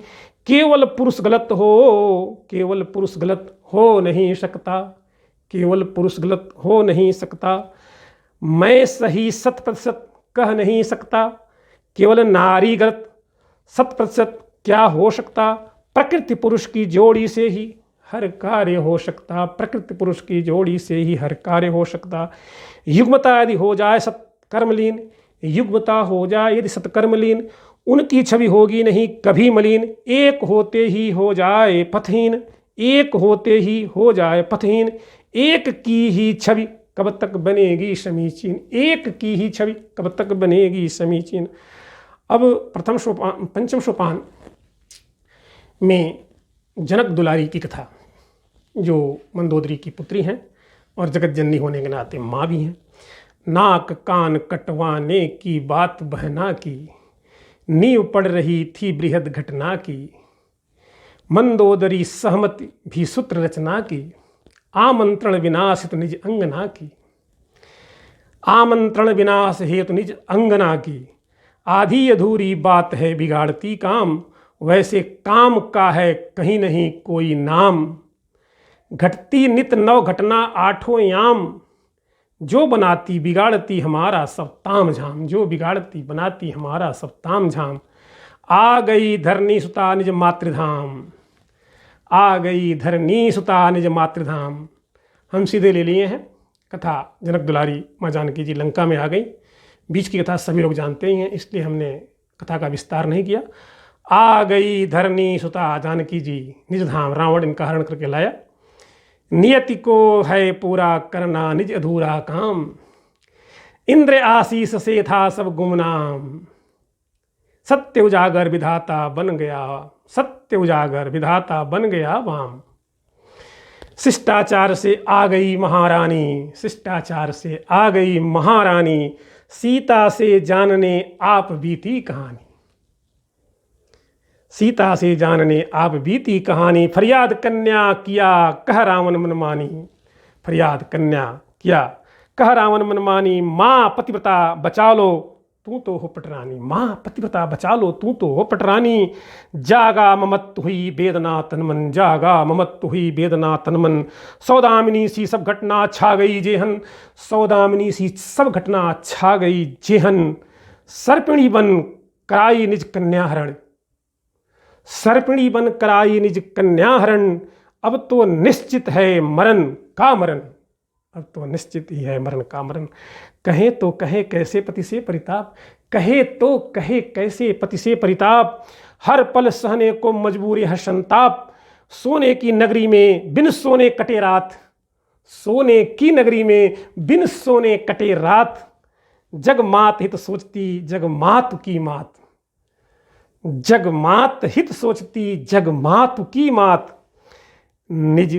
केवल पुरुष गलत हो, केवल पुरुष गलत हो नहीं सकता, केवल पुरुष गलत हो नहीं सकता। मैं सही 100% कह नहीं सकता, केवल नारी गलत 100% क्या हो सकता। प्रकृति पुरुष की जोड़ी से ही हर कार्य हो सकता, प्रकृति पुरुष की जोड़ी से ही हर कार्य हो सकता। युग्मता यदि हो जाए सत्कर्मलीन, युग्मता हो जाए यदि सत्कर्मलीन, उनकी छवि होगी नहीं कभी मलिन। एक होते ही हो जाए पथहीन, एक होते ही हो जाए पथहीन। एक की ही छवि कब तक बनेगी समीचीन, एक की ही छवि कब तक बनेगी समीचीन। अब प्रथम सोपान पंचम सोपान में जनक दुलारी की कथा, जो मंदोदरी की पुत्री हैं और जगत जननी होने के नाते माँ भी हैं। नाक कान कटवाने की बात बहना की, नींव पड़ रही थी बृहद घटना की। मंदोदरी सहमति भी सूत्र रचना की, आमंत्रण विनाशित निज अंगना की। आमंत्रण विनाश हेतु निज अंगना की, आधी अधूरी बात है बिगाड़ती काम। वैसे काम का है कहीं नहीं कोई नाम। घटती नित नव घटना आठों याम, जो बनाती बिगाड़ती हमारा सब ताम झाम, जो बिगाड़ती बनाती हमारा सब ताम झाम। आ गई धरनी सुता निज मातृधाम, आ गई धरनी सुता निज मातृधाम। हम सीधे ले लिए हैं कथा। जनक दुलारी माँ जानकी जी लंका में आ गई। बीच की कथा सभी लोग जानते ही हैं, इसलिए हमने कथा का विस्तार नहीं किया। आ गई धरनी सुता जानकी जी निज धाम, रावण इनका हरण करके लाया। नियति को है पूरा करना निज अधूरा काम, इंद्र आशीष से था सब गुमनाम। सत्य उजागर विधाता बन गया, सत्य उजागर विधाता बन गया वाम। शिष्टाचार से आ गई महारानी, शिष्टाचार से आ गई महारानी। सीता से जानने आप बीती कहानी, सीता से जानने आप बीती कहानी। फरियाद कन्या किया कह रावण मनमानी, फरियाद कन्या किया कह रावण मनमानी। माँ पतिव्रता बचा लो तू तो हो पटरानी, माँ पतिव्रता बचा लो तू तो हो पटरानी। जागा ममत हुई वेदना तनमन, जागा ममत हुई वेदना तनमन। सौदामिनी सी सब घटना छा गई जेहन, सौदामिनी सी सब घटना छा गई जेहन। सर्पिणी बन कराई निज कन्याहरण, सर्पिणी बन कराई निज कन्याहरण। अब तो निश्चित है मरण का मरण, अब तो निश्चित ही है मरण का मरण। कहे तो कहे कैसे पति से परिताप, कहे तो कहे कैसे पति से परिताप। हर पल सहने को मजबूरी है संताप। सोने की नगरी में बिन सोने कटे रात, सोने की नगरी में बिन सोने कटे रात। जग मात हित सोचती जग मातु की मात, जग मात हित सोचती जग मातु की मात, निज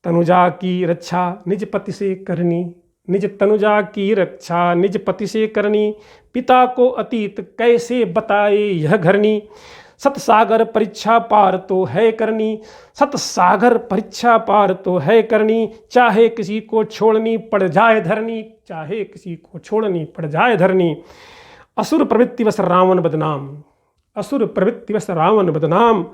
तनुजा की रक्षा निज पति से करनी, निज तनुजा की रक्षा निज पति से करनी, पिता को अतीत कैसे बताए यह घरनी, सतसागर परीक्षा पार तो है करनी, सतसागर परीक्षा पार तो है करनी, चाहे किसी को छोड़नी पड़ जाए धरनी, चाहे किसी को छोड़नी पड़ जाए धरनी, असुर प्रवृत्तिवश रावण बदनाम, असुर प्रवृत्तिवश रावण बदनाम,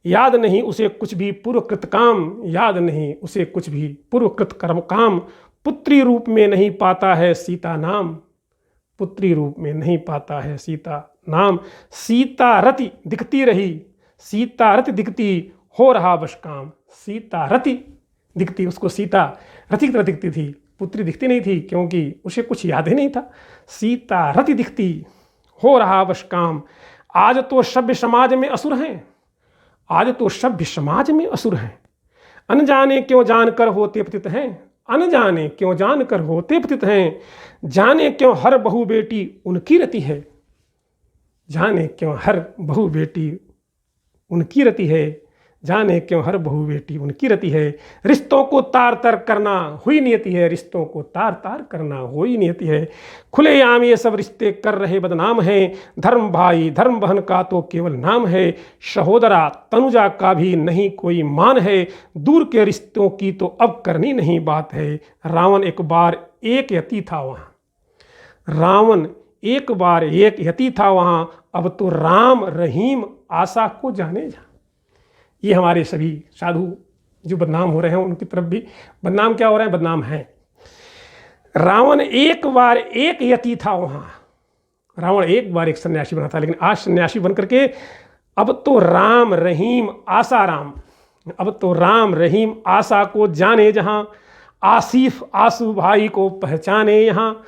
याद नहीं उसे कुछ भी पूर्वकृत काम, याद नहीं उसे कुछ भी पूर्वकृत कर्म काम, पुत्री रूप में नहीं पाता है सीता नाम, पुत्री रूप में नहीं पाता है सीता नाम, सीता रति दिखती रही, सीता रति दिखती हो रहा बस काम, सीता रति दिखती, उसको सीता रति की तरह दिखती थी, पुत्री दिखती नहीं थी क्योंकि उसे कुछ याद ही नहीं था, सीता रति दिखती हो रहा बस काम, आज तो सभ्य समाज में असुर हैं, आज तो सभ्य समाज में असुर हैं, अनजाने क्यों जानकर होते पतित हैं, अनजाने क्यों जानकर होते पतित हैं, जाने क्यों हर बहू बेटी उनकी रति है, जाने क्यों हर बहू बेटी उनकी रति है, जाने क्यों हर बहू बेटी उनकी रति है, रिश्तों को तार तर करना हुई नियति है, रिश्तों को तार तार करना हुई नियति है, खुलेआम ये सब रिश्ते कर रहे बदनाम हैं, धर्म भाई धर्म बहन का तो केवल नाम है, सहोदरा तनुजा का भी नहीं कोई मान है, दूर के रिश्तों की तो अब करनी नहीं बात है, रावण एक बार एक यति था वहाँ, रावण एक बार एक यति था वहाँ, अब तो राम रहीम आशा को जाने जा। ये हमारे सभी साधु जो बदनाम हो रहे हैं उनकी तरफ भी बदनाम क्या हो रहे हैं, बदनाम है। रावण एक बार एक यति था वहाँ, रावण एक बार एक सन्यासी बना था, लेकिन आज सन्यासी बन करके अब तो राम रहीम आशा राम, अब तो राम रहीम आशा को जाने जहाँ, आसिफ आंसू भाई को पहचाने यहाँ,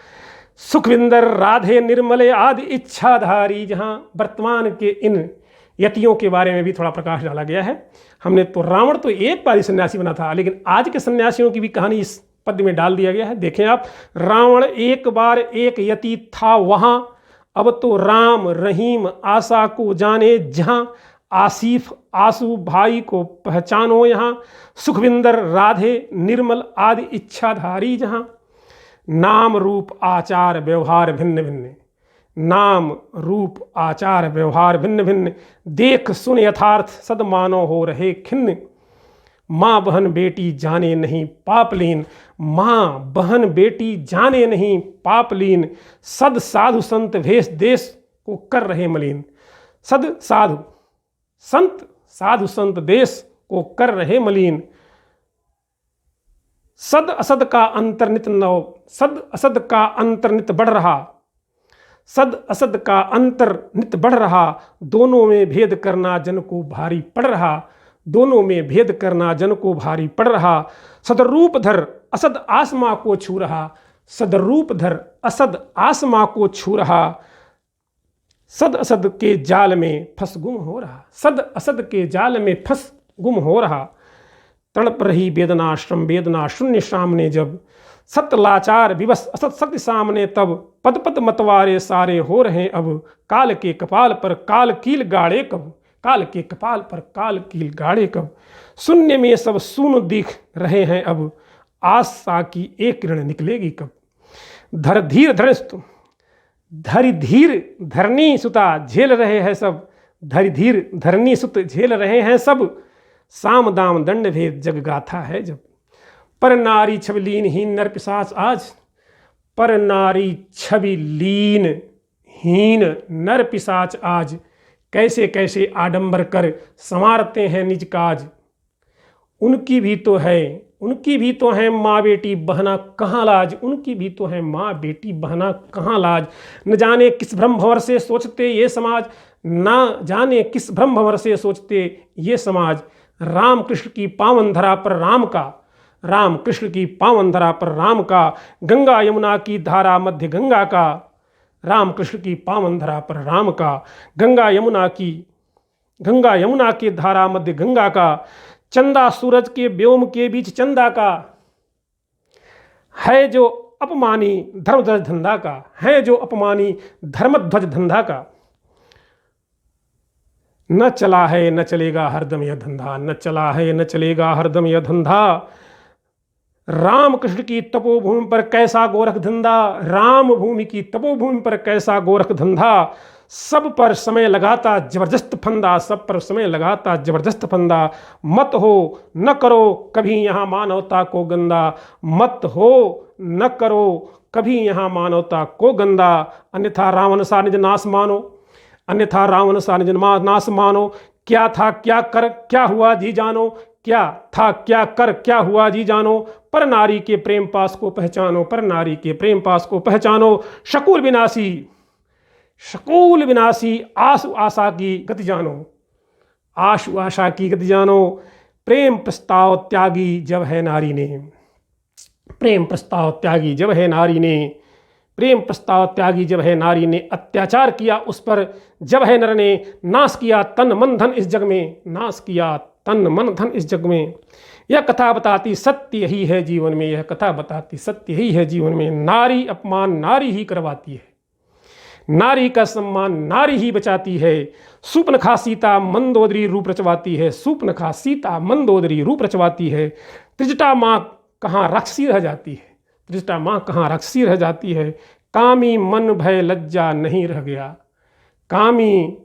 सुखविंदर राधे निर्मले आदि इच्छाधारी जहाँ। वर्तमान के इन यतियों के बारे में भी थोड़ा प्रकाश डाला गया है। हमने तो रावण तो एक बार ही सन्यासी बना था, लेकिन आज के सन्यासियों की भी कहानी इस पद्य में डाल दिया गया है। देखें आप, रावण एक बार एक यति था वहाँ, अब तो राम रहीम आशा को जाने जहाँ, आसिफ आंसू भाई को पहचानो यहाँ, सुखविंदर राधे निर्मल आदि इच्छाधारी जहाँ। नाम रूप आचार व्यवहार भिन्न भिन्न, नाम रूप आचार व्यवहार भिन्न भिन्न, देख सुन यथार्थ सदमानो हो रहे खिन्न। माँ बहन बेटी जाने नहीं पापलीन, माँ बहन बेटी जाने नहीं पापलीन, सद साधु संत भेष देश को कर रहे मलिन। सद साधु संत साधु संत देश को कर रहे मलिन। सद असद का अंतर नित नव, सद असद का अंतर नित बढ़ रहा, सद असद का अंतर नित बढ़ रहा, दोनों में भेद करना जन को भारी पड़ रहा, दोनों में भेद करना जन को भारी पड़ रहा। सदरूप धर असद आसमां को छू रहा, सदरूप धर असद आसमां को छू रहा, सद असद के जाल में फंस गुम हो रहा, सद असद के जाल में फंस गुम हो रहा। तड़प रही वेदना श्रम वेदना शून्य सामने जब, सत लाचार विवश असत शक्ति सामने तब, पद पद मतवारे सारे हो रहे अब, काल के कपाल पर काल कील गाड़े कब, काल के कपाल पर काल कील गाड़े कब। शून्य में सब शून्य दिख रहे हैं अब, आशा की एक किरण निकलेगी कब। धर धीर धरस्तु धरि धीर धरनी सुता झेल रहे हैं सब, धरि धीर धरनी सुत झेल रहे हैं सब। साम दाम दंड भेद जग गाथा है जब, पर नारी छवि लीन हीन नर पिशाच आज, पर नारी छवि लीन हीन नर पिशाच आज। कैसे कैसे आडंबर कर संवारते हैं निज काज, उनकी भी तो है, उनकी भी तो है माँ बेटी बहना कहाँ लाज, उनकी भी तो है माँ बेटी बहना कहाँ लाज। न जाने किस भ्रम भंवर से सोचते ये समाज, न जाने किस भ्रम भंवर से सोचते ये समाज। राम कृष्ण की पावन धरा पर राम का, राम कृष्ण की पावन धरा पर राम का, गंगा यमुना की धारा मध्य गंगा का, राम कृष्ण की पावन धरा पर राम का, गंगा यमुना की धारा मध्य गंगा का। चंदा सूरज के व्योम के बीच चंदा का, है जो अपमानी धर्मध्वज धंधा का, हैं जो अपमानी धर्मध्वज धंधा का। न चला है न चलेगा हरदम यह धंधा, न चला है न चलेगा हरदम यह धंधा। राम कृष्ण की तपोभूमि पर कैसा गोरख धंधा, राम भूमि की तपोभूमि पर कैसा गोरख धंधा। सब पर समय लगाता जबरदस्त फंदा, सब पर समय लगाता जबरदस्त फंदा। मत हो न करो कभी यहाँ मानवता को गंदा, मत हो न करो कभी यहाँ मानवता को गंदा। अन्यथा रावण सा निज नाश मानो, अन्यथा रावण सा निज नाश मानो। क्या था क्या कर क्या हुआ जी जानो, क्या था क्या कर क्या हुआ जी जानो। पर नारी के प्रेम पास को पहचानो, पर नारी के प्रेम पास को पहचानो। शकूल विनाशी, शकूल विनाशी आशु आशा की गति जानो, आशु आशा की गति जानो। प्रेम प्रस्ताव त्यागी जब है नारी ने, प्रेम प्रस्ताव त्यागी जब है नारी ने, प्रेम प्रस्ताव त्यागी जब है नारी ने। अत्याचार किया उस पर जब है नर ने, नाश किया तन मन धन इस जग में, नाश किया तन मन धन इस जग में। यह कथा बताती सत्य यही है जीवन में, यह कथा बताती सत्य यही है जीवन में। नारी अपमान नारी ही करवाती है, नारी का सम्मान नारी ही बचाती है। सूपनखा सीता मंदोदरी रूप रचवाती है, सूपनखा सीता मंदोदरी रूप रचवाती है। त्रिजटा माँ कहाँ राक्षसी रह जाती है, त्रिजटा माँ कहाँ राक्षसी रह जाती है। कामी मन भय लज्जा नहीं रह गया, कामी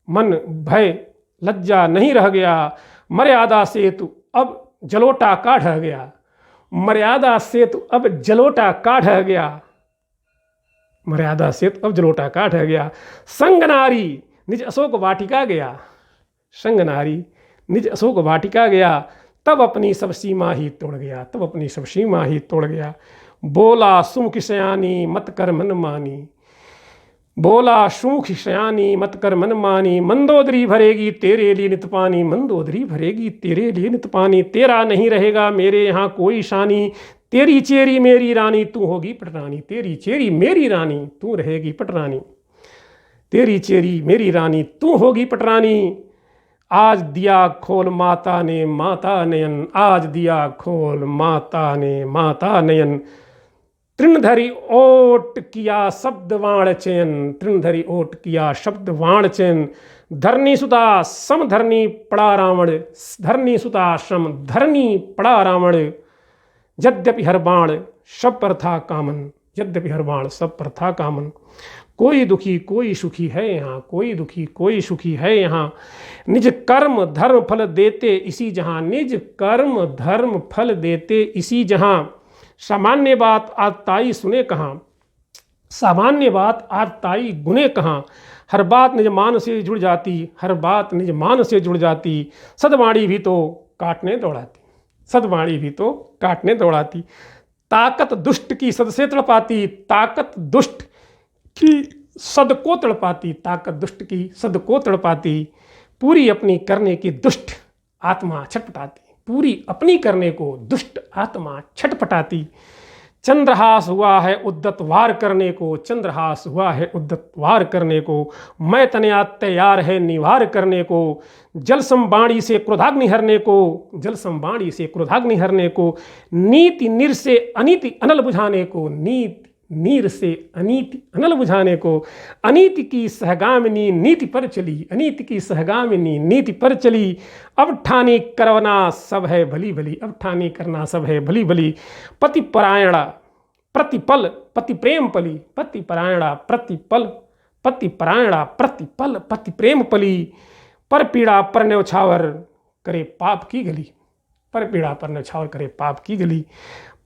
मन भय लज्जा नहीं रह गया। मर्यादा सेतु अब जलोटा का ढह गया, मर्यादा सेतु अब जलोटा का ढह गया, मर्यादा सेतु अब जलोटा का ढह गया। संग नारी निज अशोक वाटिका गया, संग नारी निज अशोक वाटिका गया। तब अपनी सब सीमा ही तोड़ गया, तब अपनी सब सीमा ही तोड़ गया। बोला सुमुख शयानी मत कर मन मानी, बोला सुमुख शयानी मत कर मन मानी। मंदोदरी भरेगी तेरे लिए नित पानी, मंदोदरी भरेगी तेरे लिए नित पानी। तेरा नहीं रहेगा मेरे यहाँ कोई शानी, तेरी चेरी मेरी रानी तू होगी पटरानी, तेरी चेरी मेरी रानी तू रहेगी पटरानी, तेरी चेरी मेरी रानी तू होगी पटरानी। आज दिया खोल माता ने माता नयन, आज दिया खोल माता ने माता नयन। तृणधरी ओट किया शब्द वाण चयन, तृणधरी ओट किया शब्द वाण चयन। धरनी सुता सम धरनी पड़ा रावण, धरनी सुता सम धरनी पड़ा रावण। यद्यपि हर बाण सब पर था कामन, यद्यपि हर बाण सब पर था कामन। कोई दुखी कोई सुखी है यहाँ, कोई दुखी कोई सुखी है यहाँ। निज कर्म धर्म फल देते इसी जहाँ, निज कर्म धर्म फल देते इसी जहाँ। सामान्य बात आज ताई सुने कहाँ, सामान्य बात आज ताई गुने कहाँ। हर बात निज मान से जुड़ जाती, हर बात निज मान से जुड़ जाती। सदवाणी भी तो काटने दौड़ाती, सदवाणी भी तो काटने दौड़ाती। ताकत दुष्ट की सद से तड़पाती, ताकत दुष्ट की सद को तड़पाती, ताकत दुष्ट की सद को तड़पाती। पूरी अपनी करने की दुष्ट आत्मा छटपटाती, पूरी अपनी करने को दुष्ट आत्मा छटपटाती। चंद्रहास हुआ है उद्दत वार करने को, चंद्रहास हुआ है उद्दत वार करने को। मैं तनया तैयार है निवार करने को। जल संबाणी से क्रोधाग्नि हरने को, जल संबाणी से क्रोधाग्नि हरने को। नीति निर से अनीति अनल बुझाने को, नीति नीर से अनीति अनल बुझाने को। अनीति की सहगामिनी नीति पर चली, अनीति की सहगामिनी नीति पर चली। अब ठानी करना सब है भली भली, अब ठानी करना सब है भली भली। पति परायणा प्रतिपल पति प्रेम पली, पति परायणा प्रतिपल पति परायणा प्रतिपल पति प्रेम पली। पर पीड़ा पर न्यौछावर करे पाप की गली, पर पीड़ा पर न्यौछावर करे पाप की गली।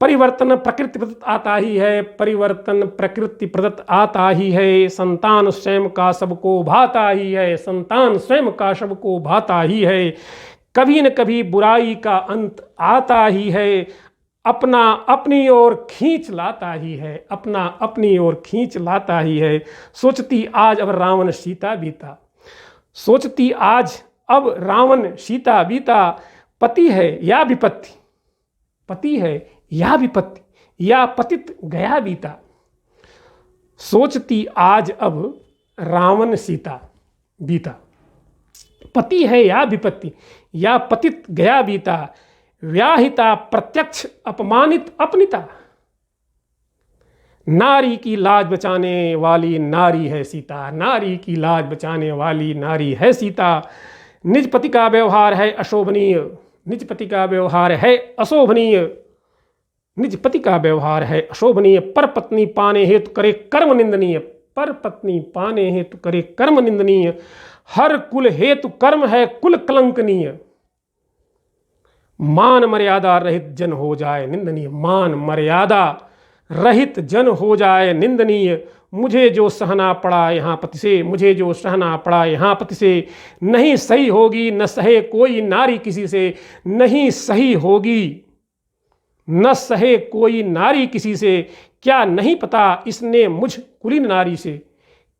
परिवर्तन प्रकृति प्रदत्त आता ही है, परिवर्तन प्रकृति प्रदत्त आता ही है। संतान स्वयं का सबको भाता ही है, संतान स्वयं का सबको भाता ही है। कभी न कभी बुराई का अंत आता ही है। अपना अपनी ओर खींच लाता ही है, अपना अपनी ओर खींच लाता ही है। सोचती आज अब रावण सीता बीता, सोचती आज अब रावण सीता बीता। पति है या विपत्ति, पति है या विपत्ति, या पतित गया बीता। सोचती आज अब रावण सीता बीता। पति है या विपत्ति, या पतित गया बीता। व्याहिता प्रत्यक्ष अपमानित अपनिता, नारी की लाज बचाने वाली नारी है सीता, नारी की लाज बचाने वाली नारी है सीता। निज पति का व्यवहार है अशोभनीय, निज पति का व्यवहार है अशोभनीय, निज पति का व्यवहार है अशोभनीय। पर पत्नी पाने हेतु करे कर्म निंदनीय, पर पत्नी पाने हेतु करे कर्म निंदनीय। हर कुल हेतु कर्म है कुल कलंकनीय। मान मर्यादा रहित जन हो जाए निंदनीय, मान मर्यादा रहित जन हो जाए निंदनीय। मुझे जो सहना पड़ा यहाँ पति से, मुझे जो सहना पड़ा यहाँ पति से। नहीं सही होगी न सहे कोई नारी किसी से, नहीं सही होगी न सहे कोई नारी किसी से। क्या नहीं पता इसने मुझ कुलीन नारी से,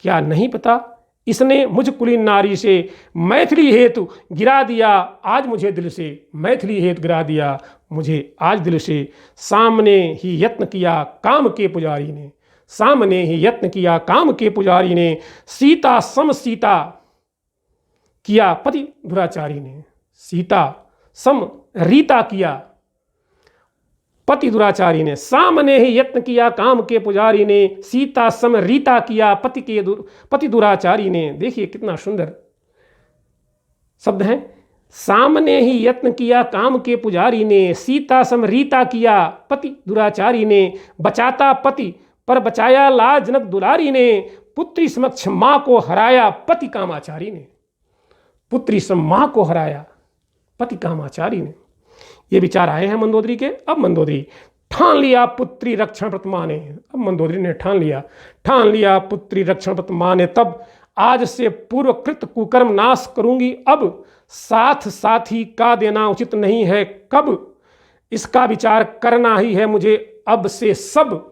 क्या नहीं पता इसने मुझ कुलीन नारी से। मैथिली हेतु गिरा दिया आज मुझे दिल से, मैथिली हेतु गिरा दिया मुझे आज दिल से। सामने ही यत्न किया काम के पुजारी ने, सामने ही यत्न किया काम के पुजारी ने। सीता सम सीता किया पति दुराचारी ने, सीता सम रीता किया पति दुराचारी ने। सामने ही यत्न किया काम के पुजारी ने, सीता सम रीता किया पति दुराचारी ने। देखिए कितना सुंदर शब्द है। सामने ही यत्न किया काम के पुजारी ने, सीता सम रीता किया पति दुराचारी ने। बचाता पति पर बचाया लाज जनक दुलारी ने, पुत्री समक्ष माँ को हराया पति कामाचारी ने, पुत्री सम माँ को हराया पति कामाचारी ने। ये विचार आए हैं मंदोदरी के। अब मंदोदरी ठान लिया पुत्री रक्षण व्रत माने, अब मंदोदरी ने ठान लिया पुत्री रक्षण व्रत माने। तब आज से पूर्व कृत कुकर्म नाश करूंगी अब, साथ साथी का देना उचित नहीं है कब, इसका विचार करना ही है मुझे अब से सब।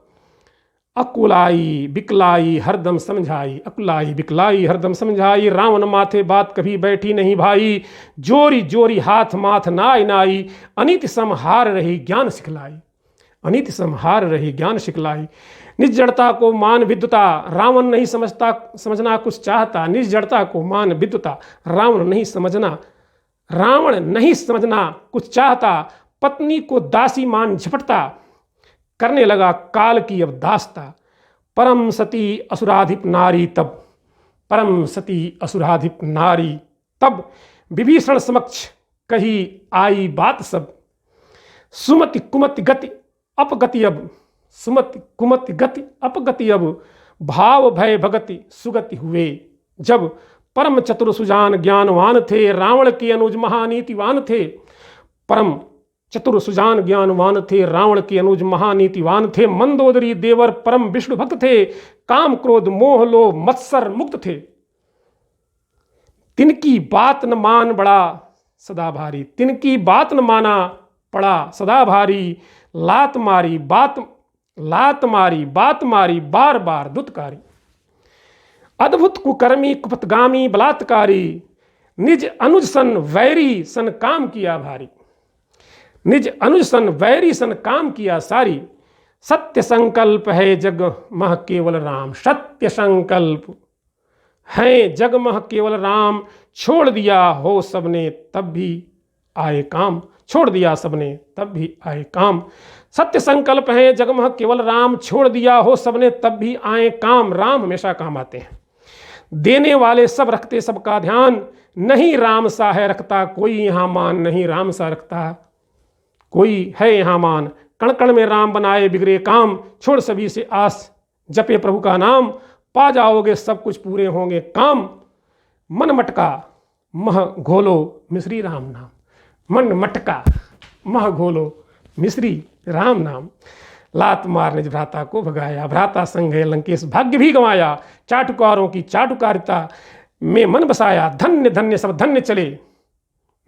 अकुलाई बिकलाई हरदम समझाई, अकुलाई बिकलाई हरदम समझाई। रावण माथे बात कभी बैठी नहीं भाई, जोरी जोरी हाथ माथ नाई नाई। अनित समहार रही ज्ञान सिखलाई, अनित समहार रही ज्ञान सिखलाई। निज जड़ता को मान विद्वता रावण नहीं समझना कुछ चाहता, निज जड़ता को मान विद्वता रावण नहीं समझना कुछ चाहता। पत्नी को दासी मान झपटता, करने लगा काल की अब दास्ता। परम सती असुराधिप नारी तब, परम सती असुराधिप नारी तब। विभीषण समक्ष कही आई बात सब, सुमति कुमति गति अपगति अब, सुमति कुमति गति अपगति अब। भाव भय भगति सुगति हुए जब, परम चतुर सुजान ज्ञानवान थे रावण के अनुज महानीतिवान थे। परम चतुर सुजान ज्ञानवान थे रावण के अनुज महानीतिवान थे। मंदोदरी देवर परम विष्णु भक्त थे, काम क्रोध मोह लोभ मत्सर मुक्त थे। तिनकी बात न मान बड़ा सदा भारी, तिनकी बात न माना पड़ा सदा भारी। लात मारी बात मारी बार बार दुत्कारी। अद्भुत कुकर्मी कुपतगामी बलात्कारी, निज अनुज सन वैरी सन काम किया भारी, निज अनुज सन वैरी सन काम किया सारी। सत्य संकल्प है जग मह केवल राम, सत्य संकल्प है जग मह केवल राम। छोड़ दिया हो सबने तब भी आए काम, छोड़ दिया सबने तब भी आए काम। सत्य संकल्प है जग मह केवल राम, छोड़ दिया हो सबने तब भी आए काम। राम हमेशा काम आते हैं, देने वाले सब रखते सबका ध्यान। नहीं राम सा है रखता कोई यहाँ मान, नहीं राम सा रखता कोई है यहाँ मान। कण कण में राम बनाए बिगड़े काम, छोड़ सभी से आस जपे प्रभु का नाम। पा जाओगे सब कुछ पूरे होंगे काम। मन मटका मह घोलो मिश्री राम नाम, मन मटका मह घोलो मिश्री राम नाम। लात मार निज भ्राता को भगाया, भ्राता संग है लंकेश भाग्य भी गंवाया। चाटुकारों की चाटुकारिता में मन बसाया, धन्य धन्य सब धन्य चले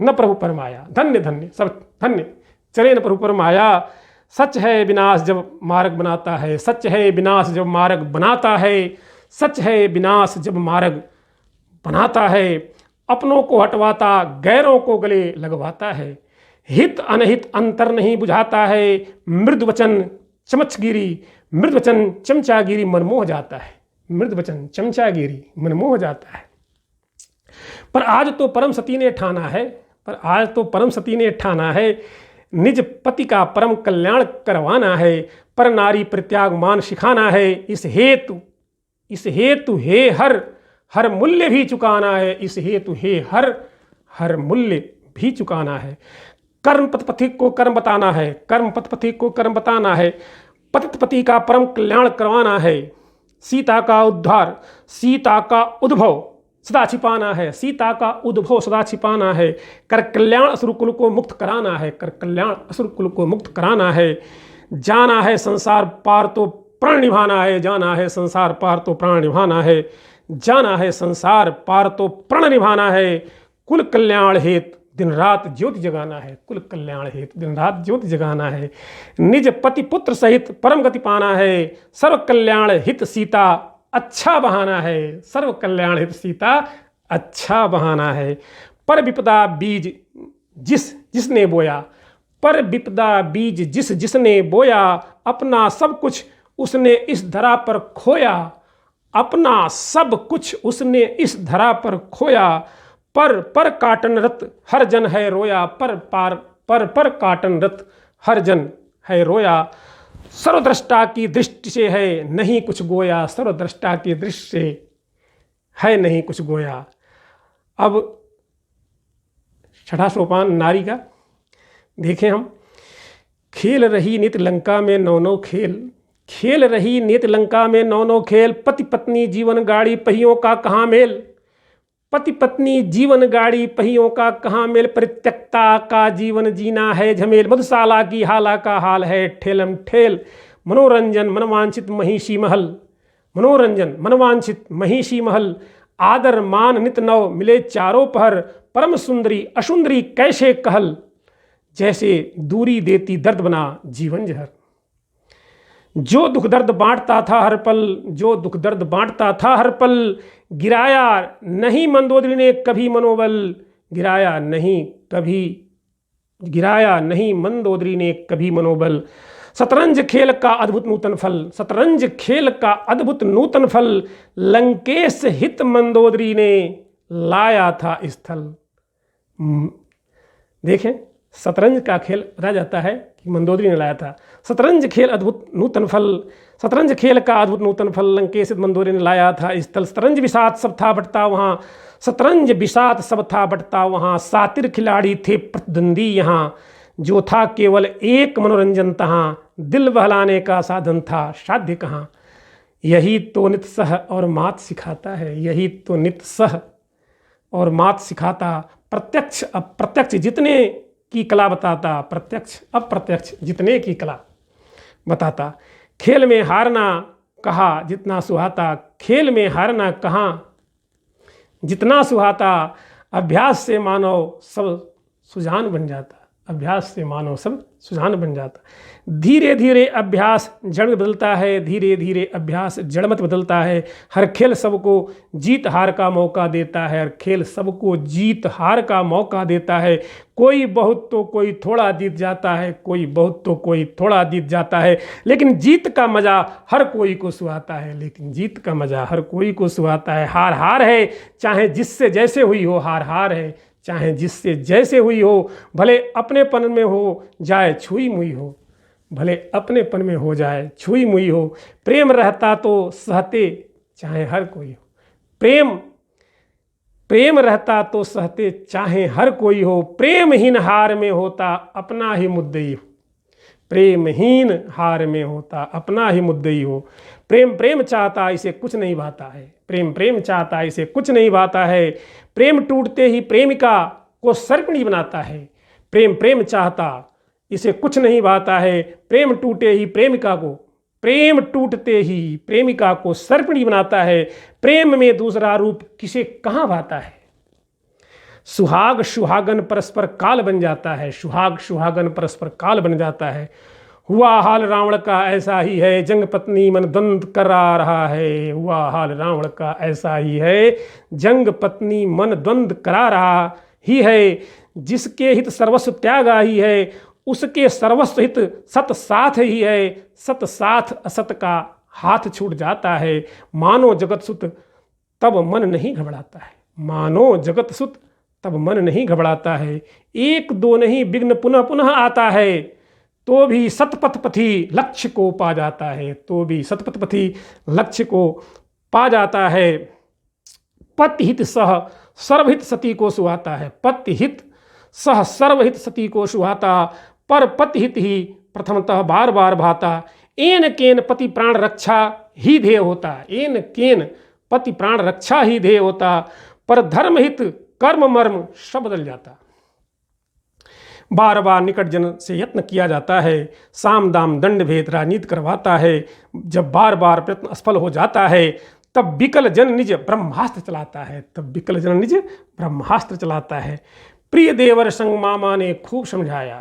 न प्रभु परमाया। धन्य धन्य सब धन्य चले न प्रभु परमाया। सच है विनाश जब मार्ग बनाता है, सच है विनाश जब मार्ग बनाता है, सच है विनाश जब मार्ग बनाता है। अपनों को हटवाता गैरों को गले लगवाता है, हित अनहित अंतर नहीं बुझाता है। मृद वचन चमचगिरी, मृद वचन चमचागिरी मन मोह जाता है, मृद वचन चमचागिरी मन मोह जाता है। पर आज तो परम सती ने ठाना है, पर आज तो परम सती ने ठाना है, निज पति का परम कल्याण करवाना है। पर नारी परित्याग मान सिखाना है। इस हेतु हे हर मूल्य भी चुकाना है। इस हेतु हे हर मूल्य भी चुकाना है। कर्म पथ पथिक को कर्म बताना है। कर्म पथ पथिक को कर्म बताना है। पतित पति का परम कल्याण करवाना है। सीता का उद्धार, सीता का उद्भव सदा छिपाना है। सीता का उद्भव सदा छिपाना है। कर कल्याण असुर कुल को मुक्त कराना है। कर कल्याण असुर कुल को मुक्त कराना है। जाना है संसार पार तो प्राण निभाना है। जाना है संसार पार तो प्राण निभाना है। जाना है संसार पार तो प्राण निभाना है। कुल कल्याण हेतु दिन रात ज्योति जगाना है। कुल कल्याण हेतु दिन रात ज्योति जगाना है। निज पति पुत्र सहित परम गति पाना है। सर्व कल्याण हित सीता अच्छा बहाना है। सर्व कल्याण हित सीता अच्छा बहाना है। पर विपदा बीज जिसने बोया, पर विपदा बीज जिसने बोया, अपना सब कुछ उसने इस धरा पर खोया। अपना सब कुछ उसने इस धरा पर खोया। पर काटन रत हर जन है रोया। पर काटन रत हर जन है रोया। सर्वद्रष्टा की दृष्टि से है नहीं कुछ गोया। सर्वद्रष्टा की दृष्टि से है नहीं कुछ गोया। अब छठा सोपान नारी का देखें हम। खेल रही नित लंका में नौ खेल। खेल रही नित लंका में नौ खेल। पति पत्नी जीवन गाड़ी पहियों का कहाँ मेल। पति पत्नी जीवन गाड़ी पहियों का कहाँ मेल। परित्यक्ता का जीवन जीना है झमेल। मधुशाला की हाला का हाल है ठेलम ठेल। मनोरंजन मनवांछित महिषी महल। मनोरंजन मनवांछित महिषी महल। आदर मान नित नव मिले चारों पहर। परम सुंदरी असुंदरी कैसे कहल। जैसे दूरी देती दर्द बना जीवन जहर। जो दुख दर्द बांटता था हर पल, जो दुख दर्द बांटता था हर पल। गिराया नहीं मंदोदरी ने कभी मनोबल। गिराया नहीं मंदोदरी ने कभी मनोबल। शतरंज खेल का अद्भुत नूतन फल। शतरंज खेल का अद्भुत नूतन फल। लंकेश हित मंदोदरी ने लाया था स्थल। देखें, शतरंज का खेल बताया जाता है कि मंदोदरी ने लाया था। शतरंज खेल अद्भुत नूतन फल। शतरंज खेल का अद्भुत नूतन फल लंकेश मंदोदरी ने लाया था स्थल। शतरंज विषाद सब था बटता वहाँ। शतरंज विषाद सब था बटता वहाँ। सातिर खिलाड़ी थे प्रतिद्वंदी यहाँ। जो था केवल एक मनोरंजन तहाँ। दिल बहलाने का साधन था साध्य कहाँ। यही तो नित सह और मात सिखाता है। यही तो नित सह और मात सिखाता। प्रत्यक्ष अप्रत्यक्ष जितने की कला बताता। प्रत्यक्ष अप्रत्यक्ष जितने की कला बताता। खेल में हारना कहा जितना सुहाता। खेल में हारना कहाँ जितना सुहाता। अभ्यास से मानव सब सुजान बन जाता। अभ्यास से मानव सब सुजान बन जाता। धीरे धीरे अभ्यास जड़ में बदलता है। धीरे धीरे अभ्यास जड़ मत बदलता है। हर खेल सबको जीत हार का मौका देता है। हर खेल सबको जीत हार का मौका देता है। कोई बहुत तो कोई थोड़ा जीत जाता है। कोई बहुत तो कोई थोड़ा जीत जाता है। लेकिन जीत का मज़ा हर कोई को सुहाता है। लेकिन जीत का मज़ा हर कोई को सुहाता है। हार हार है चाहे जिससे जैसे हुई हो। हार हार है चाहे जिससे जैसे हुई हो। भले अपनेपन में हो जाए छुई मुई हो। भले अपनेपन में हो जाए छुई मुई हो। प्रेम रहता तो सहते चाहे हर कोई हो। प्रेम रहता तो सहते चाहे हर कोई हो। प्रेमहीन हार में होता अपना ही मुद्दई हो। प्रेमहीन हार में होता अपना ही मुद्दई हो। प्रेम चाहता इसे कुछ नहीं भाता है। प्रेम चाहता इसे कुछ नहीं भाता है। प्रेम टूटते ही प्रेमिका को सर्पणी बनाता है। प्रेम चाहता इसे कुछ नहीं भाता है। प्रेम टूटते ही प्रेमिका को सर्पणी बनाता है। प्रेम में दूसरा रूप किसे कहाँ भाता है। सुहाग सुहागन परस्पर काल बन जाता है। सुहाग सुहागन परस्पर काल बन जाता है। हुआ हाल रावण का ऐसा ही है। जंग पत्नी मन द्वंद करा रहा है। हुआ हाल रावण का ऐसा ही है। जंग पत्नी मन द्वंद करा रहा ही है। जिसके हित सर्वस्व त्यागा ही है। उसके सर्वस्व हित सत साथ ही है। सत साथ असत का हाथ छूट जाता है। मानो जगत सुत तब मन नहीं घबराता है। मानो जगत सुत तब मन नहीं घबराता है। एक दो नहीं विघ्न पुनः पुनः आता है। तो भी सतपथपथी लक्ष्य को पा जाता है, तो भी सतपथपथी लक्ष्य को पा जाता है। पतिहित सह सर्वहित सती को सुहाता है, पतिहित सह सर्वहित सती को सुहाता, पर पतिहित ही प्रथमतः बार बार भाता। एन केन पति प्राण रक्षा ही ध्येय होता, एन केन पति प्राण रक्षा ही ध्येय होता, पर धर्महित कर्म मर्म सब बदल जाता। बार बार निकट जन से यत्न किया जाता है, साम दाम दंड भेद राजनीति करवाता है। जब बार बार प्रयत्न असफल हो जाता है, तब विकल जन निज ब्रह्मास्त्र चलाता है, तब विकल जन निज ब्रह्मास्त्र चलाता है। प्रिय देवर संग मामा ने खूब समझाया,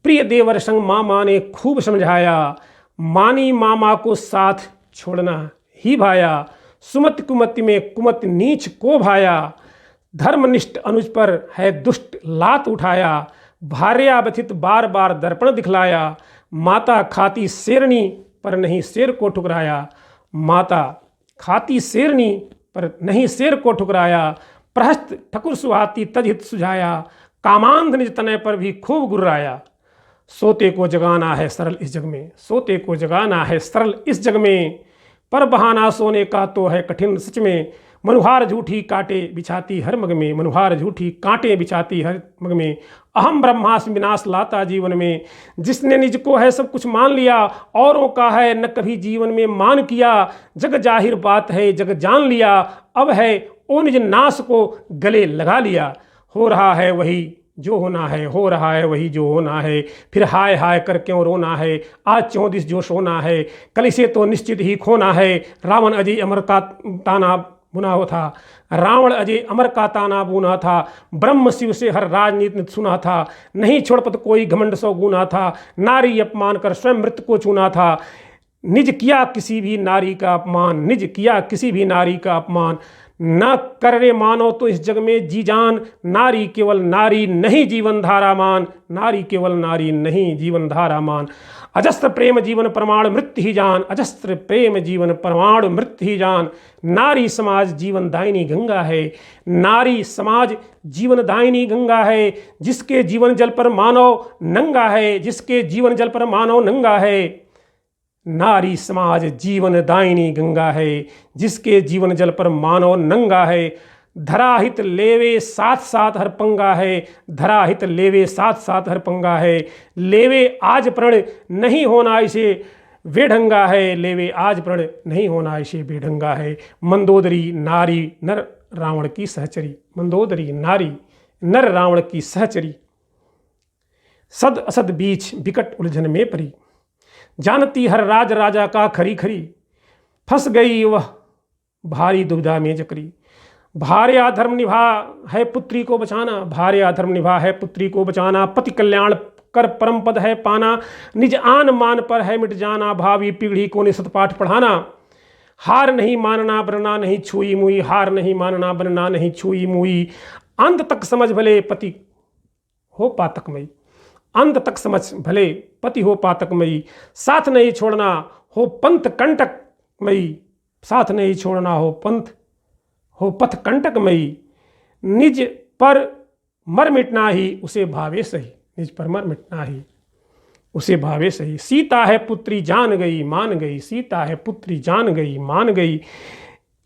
प्रिय देवर संग मामा ने खूब समझाया, मानी मामा को साथ छोड़ना ही भाया। सुमति कुमति में कुमति नीच को भाया, धर्मनिष्ठ अनुज पर है दुष्ट लात उठाया। भार्या व्यथित बार बार दर्पण दिखलाया, माता खाती शेरनी पर नहीं शेर को ठुकराया, माता खाती शेरनी पर नहीं शेर को ठुकराया। प्रहस्त ठकुर सुहाती तजहित सुझाया, कामांध निज तनय पर भी खूब गुर्राया। सोते को जगाना है सरल इस जग में, सोते को जगाना है सरल इस जग में, पर बहाना सोने का तो है कठिन सच में। मनुहार झूठी कांटे बिछाती हर मग में, मनुहार झूठी कांटे बिछाती हर मग में। अहम ब्रह्मास्म विनाश लाता जीवन में, जिसने निज को है सब कुछ मान लिया, औरों का है न कभी जीवन में मान किया। जग जाहिर बात है जग जान लिया, अब है ओ निज नाश को गले लगा लिया। हो रहा है वही जो होना है, हो रहा है वही जो होना है, फिर हाय हाय कर क्यों रोना है। आज 34 जो सोना है, कल इसे तो निश्चित ही खोना है। रावण अजय अमर का ताना बुना हो था, रावण अजय अमर का ताना बुना था। ब्रह्म शिव से हर राजनीति सुना था, नहीं छोड़ पत कोई घमंड सौ गुना था। नारी अपमान कर स्वयं मृत्यु को चुना था, निज किया किसी भी नारी का अपमान, निज किया किसी भी नारी का अपमान। न कर रे मानो तो इस जग में जी जान, नारी केवल नारी नहीं जीवन धारा मान, नारी केवल नारी नहीं जीवन धारा मान। अजस्त्र प्रेम जीवन प्रमाण मृत्यु ही जान, अजस्त्र प्रेम जीवन प्रमाण मृत्यु ही जान। नारी समाज जीवन दायिनी गंगा है, नारी समाज जीवन दायिनी गंगा है। जिसके जीवन जल पर मानव नंगा है, जिसके जीवन जल पर मानव नंगा है। नारी समाज जीवन दायिनी गंगा है, जिसके जीवन जल पर मानव नंगा है। धराहित लेवे साथ साथ हर पंगा है, धराहित लेवे साथ साथ हर पंगा है। लेवे आज प्रण नहीं होना इसे बेढंगा है, लेवे आज प्रण नहीं होना इसे बेढंगा है। मंदोदरी नारी नर रावण की सहचरी, मंदोदरी नारी नर रावण की सहचरी। सद असद बीच विकट उलझन में परी, जानती हर राज राजा का खरी खरी। फंस गई वह भारी दुविधा में जकरी, भार्या धर्म निभा है पुत्री को बचाना, भार्या धर्म निभा है पुत्री को बचाना। पति कल्याण कर परम पद है पाना, निज आन मान पर है मिट जाना। भावी पीढ़ी को निसत पाठ पढ़ाना, हार नहीं मानना बनना नहीं छुई मुई, हार नहीं मानना बनना नहीं छुई मुई। अंत तक समझ भले पति हो पातकमयी, अंत तक समझ भले पति हो पातकमयी। साथ नहीं छोड़ना हो पंथ कंटकमयी, साथ नहीं छोड़ना हो पंथ हो पथ कंटकमयी। निज पर मर मिटना ही उसे भावे सही, निज पर मर मिटना ही उसे भावे सही। सीता है पुत्री जान गई मान गई, सीता है पुत्री जान गई मान गई।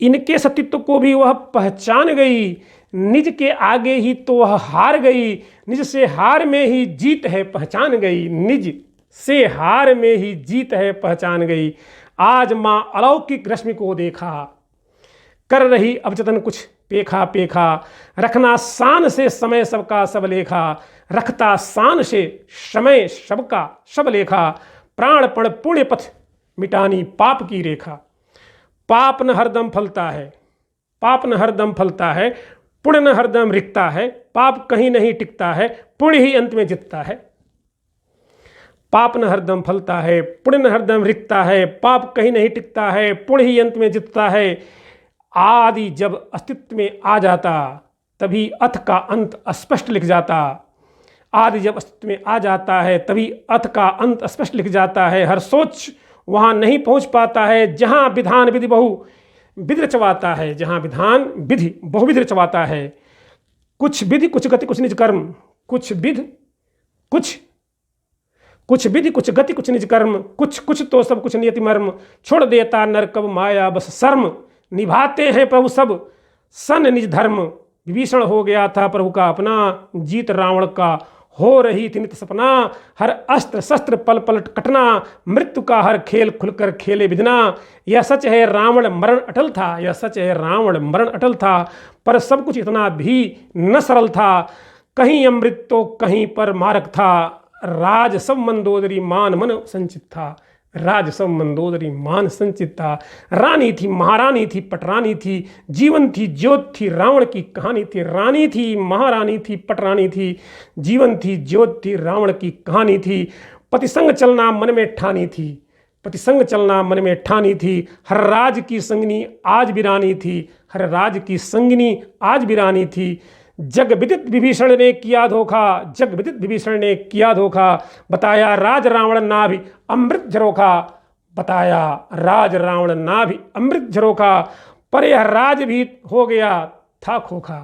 इनके सतीत्व को भी वह पहचान गई, निज के आगे ही तो वह हार गई। निज से हार में ही जीत है पहचान गई, निज से हार में ही जीत है पहचान गई। आज माँ अलौकिक रश्मि को देखा, कर रही अब जतन कुछ पेखा पेखा। रखना शान से समय सबका सब लेखा, रखता शान से समय सबका सब लेखा। प्राणपण पुण्य पथ मिटानी पाप की रेखा, पाप न हरदम फलता है, पाप न हरदम फलता है। पुण्य न हरदम रिकता है, पाप कहीं नहीं टिकता है, पुण्य ही अंत में जितता है। पाप न हरदम फलता है, पुण्य न हरदम रिकता है, पाप कहीं नहीं टिकता है, पुण्य ही अंत में जितता है। आदि जब अस्तित्व में आ जाता, तभी अथ का अंत स्पष्ट लिख जाता। आदि जब अस्तित्व में आ जाता है, तभी अथ का अंत स्पष्ट लिख जाता है। हर सोच वहाँ नहीं पहुँच पाता है, जहाँ विधान विधि बहु विधि रचवाता है, जहाँ विधान विधि बहुविधि रचवाता है। कुछ विधि कुछ गति कुछ निज कर्म, कुछ विधि कुछ विधि कुछ गति कुछ निज कर्म, कुछ कुछ तो सब कुछ नियति मर्म, छोड़ देता नर कब माया बस शर्म, निभाते हैं प्रभु सब सन निज धर्म। विभीषण हो गया था प्रभु का अपना, जीत रावण का हो रही थी नित सपना, हर अस्त्र शस्त्र पल पल कटना, मृत्यु का हर खेल खुलकर खेले विधना। यह सच है रावण मरण अटल था, यह सच है रावण मरण अटल था, पर सब कुछ इतना भी न सरल था, कहीं अमृत तो कहीं पर मारक था, राज सब मंदोदरी मान मन संचित था, राज सब मंदोदरी मान संचित था। रानी थी महारानी थी पटरानी थी, जीवन थी ज्योत थी रावण की कहानी थी, रानी थी महारानी थी पटरानी थी, जीवन थी ज्योत थी रावण की कहानी थी। पति संग चलना मन में ठानी थी, पति संग चलना मन में ठानी थी, हर राज की संगिनी आज बिरानी थी, हर राज की संगिनी आज बिरानी थी। जग विदित विभीषण ने किया धोखा, जग विदित विभीषण ने किया धोखा, बताया राज रावण ना भी अमृत झरोखा, बताया राज रावण ना भी अमृत झरोखा, पर यह राज भी हो गया था खोखा,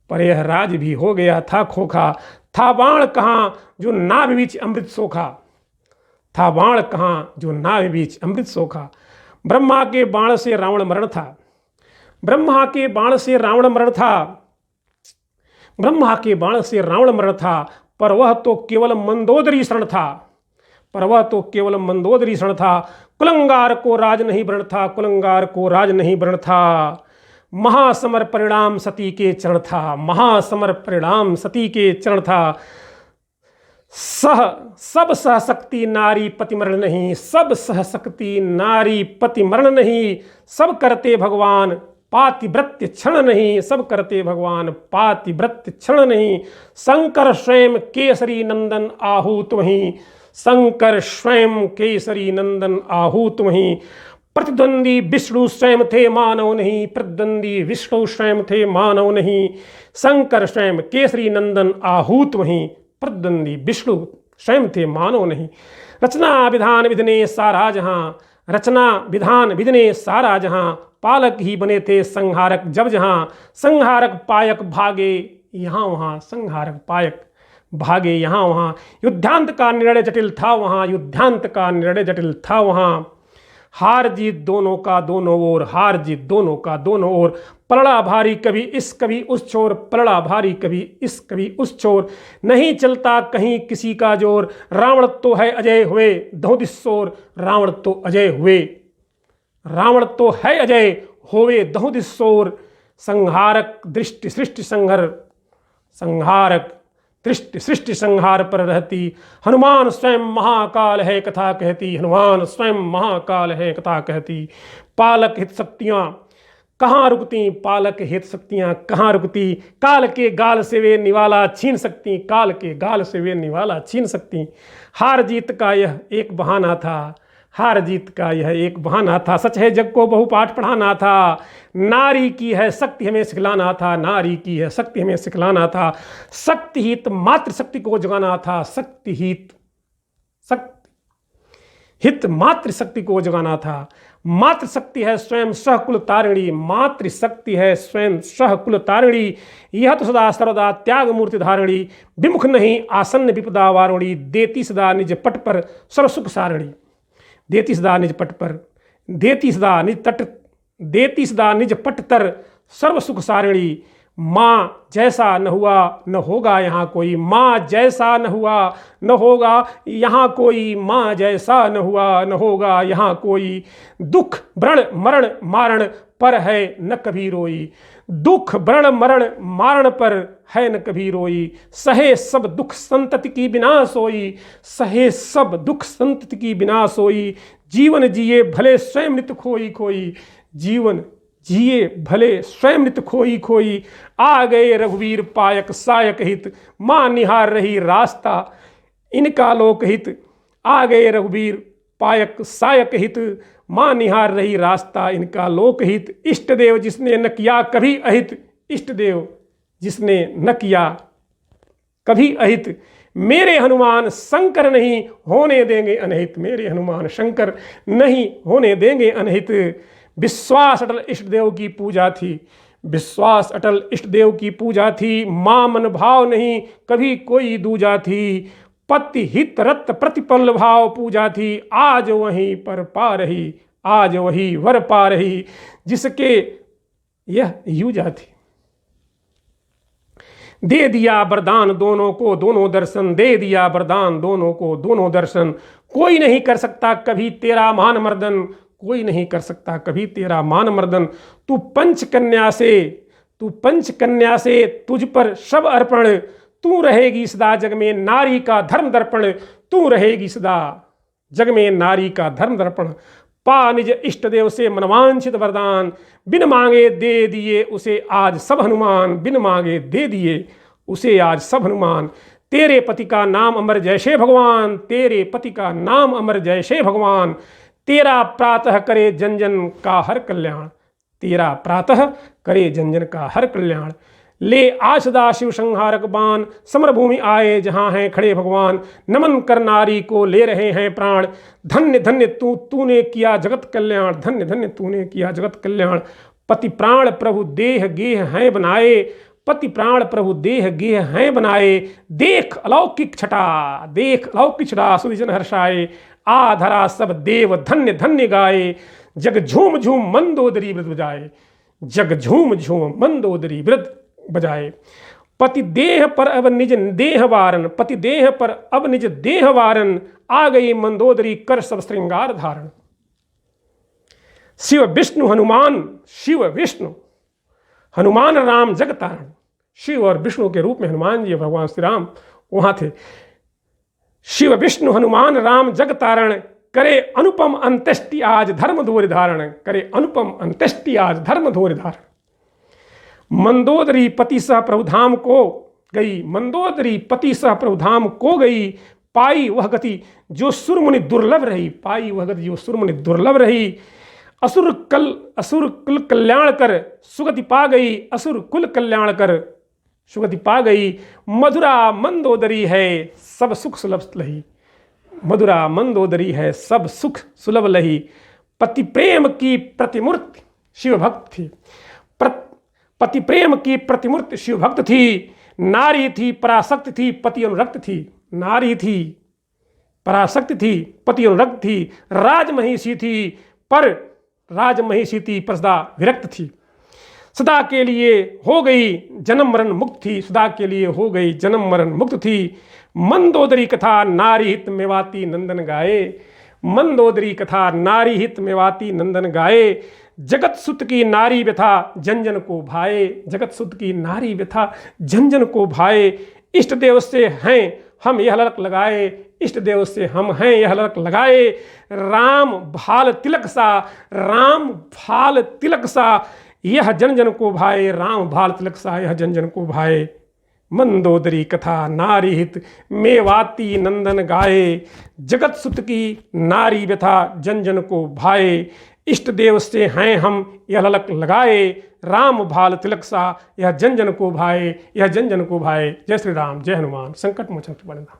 पर यह राज भी हो गया था खोखा। था बाण कहाँ जो नाभ बीच अमृत सोखा, था बाण कहाँ जो नाभ बीच अमृत सोखा। ब्रह्मा के बाण से रावण मरण था, ब्रह्मा के बाण से रावण मरण था, ब्रह्मा के बाण से रावण मरण था, पर वह तो केवल मंदोदरी शरण था, पर वह तो केवल मंदोदरी शरण था। कुलंगार को राज नहीं वरण था, कुलंगार को राज नहीं वरण था, महासमर परिणाम सती के चरण था, महासमर परिणाम सती के चरण था। सब सहशक्ति नारी पति मरण नहीं, सब सहशक्ति नारी पति मरण नहीं, सब करते भगवान पातिव्रत्य क्षण नहीं, सब करते भगवान पातिव्रत्य क्षण नहीं। शंकर स्वयं केसरी नंदन आहूत वहीं, शंकर स्वयं केसरी नंदन आहूत वहीं। प्रतिद्वंदी विष्णु स्वयं थे मानव नहीं, प्रतिद्वंदी विष्णु स्वयं थे मानव नहीं, शंकर स्वयं केसरी नंदन आहूत वहीं, प्रतिद्वंदी विष्णु स्वयं थे मानव नहीं। रचना विधान विधने सारा जहां, रचना विधान विधने सारा जहां, पालक ही बने थे संहारक जब जहां, संहारक पायक भागे यहाँ वहाँ, संहारक पायक भागे यहाँ वहाँ। युद्धांत का निर्णय जटिल था वहाँ, युद्धांत का निर्णय जटिल था वहाँ। हार जीत दोनों का दोनों ओर, हार जीत दोनों का दोनों ओर। पलड़ा भारी कभी इस कभी उस छोर, पलड़ा भारी कभी इस कभी उस छोर। नहीं चलता कहीं किसी का जोर, रावण तो है अजय हुए दहो दिशोर, रावण तो अजय हुए, रावण तो है अजय होवे दहो दिशोर। संहारक दृष्टि सृष्टि संहार, संहारक दृष्टि सृष्टि संहार पर रहती, हनुमान स्वयं महाकाल है कथा कहती, हनुमान स्वयं महाकाल है कथा कहती। पालक हित शक्तियाँ कहाँ रुकती, पालक हित शक्तियाँ कहाँ रुकती, काल के गाल से वे निवाला छीन सकती, काल के गाल से वे निवाला छीन सकती। हार जीत का यह एक बहाना था, हार जीत का यह एक बहाना था, सच है जग को बहुपाठ पढ़ाना था। नारी की है शक्ति हमें सिखलाना था, नारी की है शक्ति हमें सिखलाना था। शक्ति हित मातृ शक्ति को जगाना था, शक्ति हित मातृशक्ति को जगाना था। मातृशक्ति है स्वयं सहकुल तारिणी, मातृशक्ति है स्वयं सहकुल तारिणी। यह तो सदा सर्वदा त्याग मूर्ति धारिणी, विमुख नहीं आसन्न विपदा वारुणी। देती सदा निज पट पर सर्वसुख सारिणी, देती सदा निज पट पर, देती सदा निज तट, देती सदा निज पट तर सर्व सुख सारिणी। माँ जैसा न हुआ न होगा यहाँ कोई, माँ जैसा न हुआ न होगा यहाँ कोई, माँ जैसा न हुआ न होगा यहाँ कोई। दुख व्रण मरण मारण पर है न कभी रोई, दुख व्रण मरण मारण पर है न कभी रोई। सहे सब दुख संतति की बिना सोई, सहे सब दुख संतति की बिना सोई। जीवन जिए भले स्वयं नित खोई खोई, जीवन जिए भले स्वयं नित खोई खोई। आ गए रघुवीर पायक सायक हित, माँ निहार रही रास्ता इनका लोक हित। आ गए रघुवीर पायक सायक हित, माँ निहार रही रास्ता इनका लोक हित। इष्ट देव जिसने न किया कभी अहित, इष्ट देव जिसने न किया कभी अहित। मेरे हनुमान शंकर नहीं होने देंगे अनहित, मेरे हनुमान शंकर नहीं होने देंगे अनहित। विश्वास अटल इष्ट देव की पूजा थी, विश्वास अटल इष्ट देव की पूजा थी। मां मन भाव नहीं कभी कोई दूजा थी, पति हित रत प्रतिपल भाव पूजा थी, आज वहीं पर पा रही, आज वही वर पा रही, जिसके यह यूजा थी। दे दिया वरदान दोनों को दोनों दर्शन, दे दिया वरदान दोनों को दोनों दर्शन, कोई नहीं कर सकता कभी तेरा मान मर्दन, कोई नहीं कर सकता कभी तेरा मान मर्दन। तू पंच कन्या से तुझ पर सब अर्पण, तू रहेगी सदा जग में नारी का धर्म दर्पण, तू रहेगी सदा जग में नारी का धर्म दर्पण। पा निज इष्ट देव से मनवांछित वरदान, बिन मांगे दे दिए उसे आज सब हनुमान, बिन मांगे दे दिए उसे आज सब हनुमान। तेरे पति का नाम अमर जैसे भगवान, तेरे पति का नाम अमर जैसे भगवान, तेरा प्रातः करे जन जन का हर कल्याण, तेरा प्रातः करे जन जन का हर कल्याण। ले आशदा शिव संहारक बाण, समर भूमि आए जहाँ हैं खड़े भगवान, नमन कर नारी को ले रहे हैं प्राण। धन्य धन्य तूने किया जगत कल्याण, धन्य धन्य तूने किया जगत कल्याण। पति प्राण प्रभु देह गेह हैं बनाए, पति प्राण प्रभु देह गेह हैं बनाए। देख अलौकिक छटा, देख अलौकिक छटा सुधिजन हर्षाए, आधरा सब देव धन्य धन्य गाए। जग झूम झूम मंदोदरी व्रत बजाए, जग झूम झूम मंदोदरी व्रत बजाए। पति देह पर अब निज देह वारन, पति देह पर अब निज देह वारन, आ गई मंदोदरी कर सब श्रृंगार धारण। शिव विष्णु हनुमान, शिव विष्णु हनुमान राम जग तारण। शिव और विष्णु के रूप में हनुमान जी भगवान श्री राम वहां थे। शिव विष्णु हनुमान राम जग तारण, करे अनुपम अंत्येष्टि आज धर्म धोर धारण, करे अनुपम अंत्येष्टि आज धर्म धोर धारण। मंदोदरी पति सह प्रभुधाम को गई, मंदोदरी पति सह प्रभुधाम को गई। पाई वह गति जो सुरमुनि दुर्लभ रही, पाई वह गति जो सुरमुनि दुर्लभ रही। असुर कुल कल्याण कर सुगति पा गई, असुर कुल कल्याण कर सुगति पा गई। मधुरा मंदोदरी है सब सुख सुलभ लही, मधुरा मंदोदरी है सब सुख सुलभ लही। पति प्रेम की प्रतिमूर्ति शिव भक्त थी, पति प्रेम की प्रतिमूर्ति शिव भक्त थी। नारी थी पराशक्ति थी पति अनुरक्त थी, नारी थी पराशक्ति थी पति अनुरक्त थी। राजमहिषी थी पर राजमहिषी थी पर सदा विरक्त थी। सदा के लिए हो गई जन्म मरण मुक्त थी, सदा के लिए हो गई जन्म मरण मुक्त थी। मंदोदरी कथा नारी हित मेवाती नंदन गाए, मंदोदरी कथा नारी हित मेवाती नंदन गाए। जगत सुत की नारी व्यथा जन जन को भाए, जगत सुत की नारी व्यथा जन जन को भाए। इष्ट देव से हैं हम यह लड़क लगाए, इष्ट देव से हम हैं यह लड़क लगाए। राम भाल तिलक सा, राम भाल तिलक सा यह जन जन को भाए, राम भाल तिलक सा यह जन जन को भाए। मंदोदरी कथा नारी हित मेवाती नंदन गाए, जगत सुत की नारी व्यथा जन जन को भाए। इष्ट देव से हैं हम यह ललक लगाए, राम भाल तिलक सा यह जन जन को भाए, यह जन जन को भाए। जय श्री राम, जय हनुमान, संकट मोचन प्रबंधन।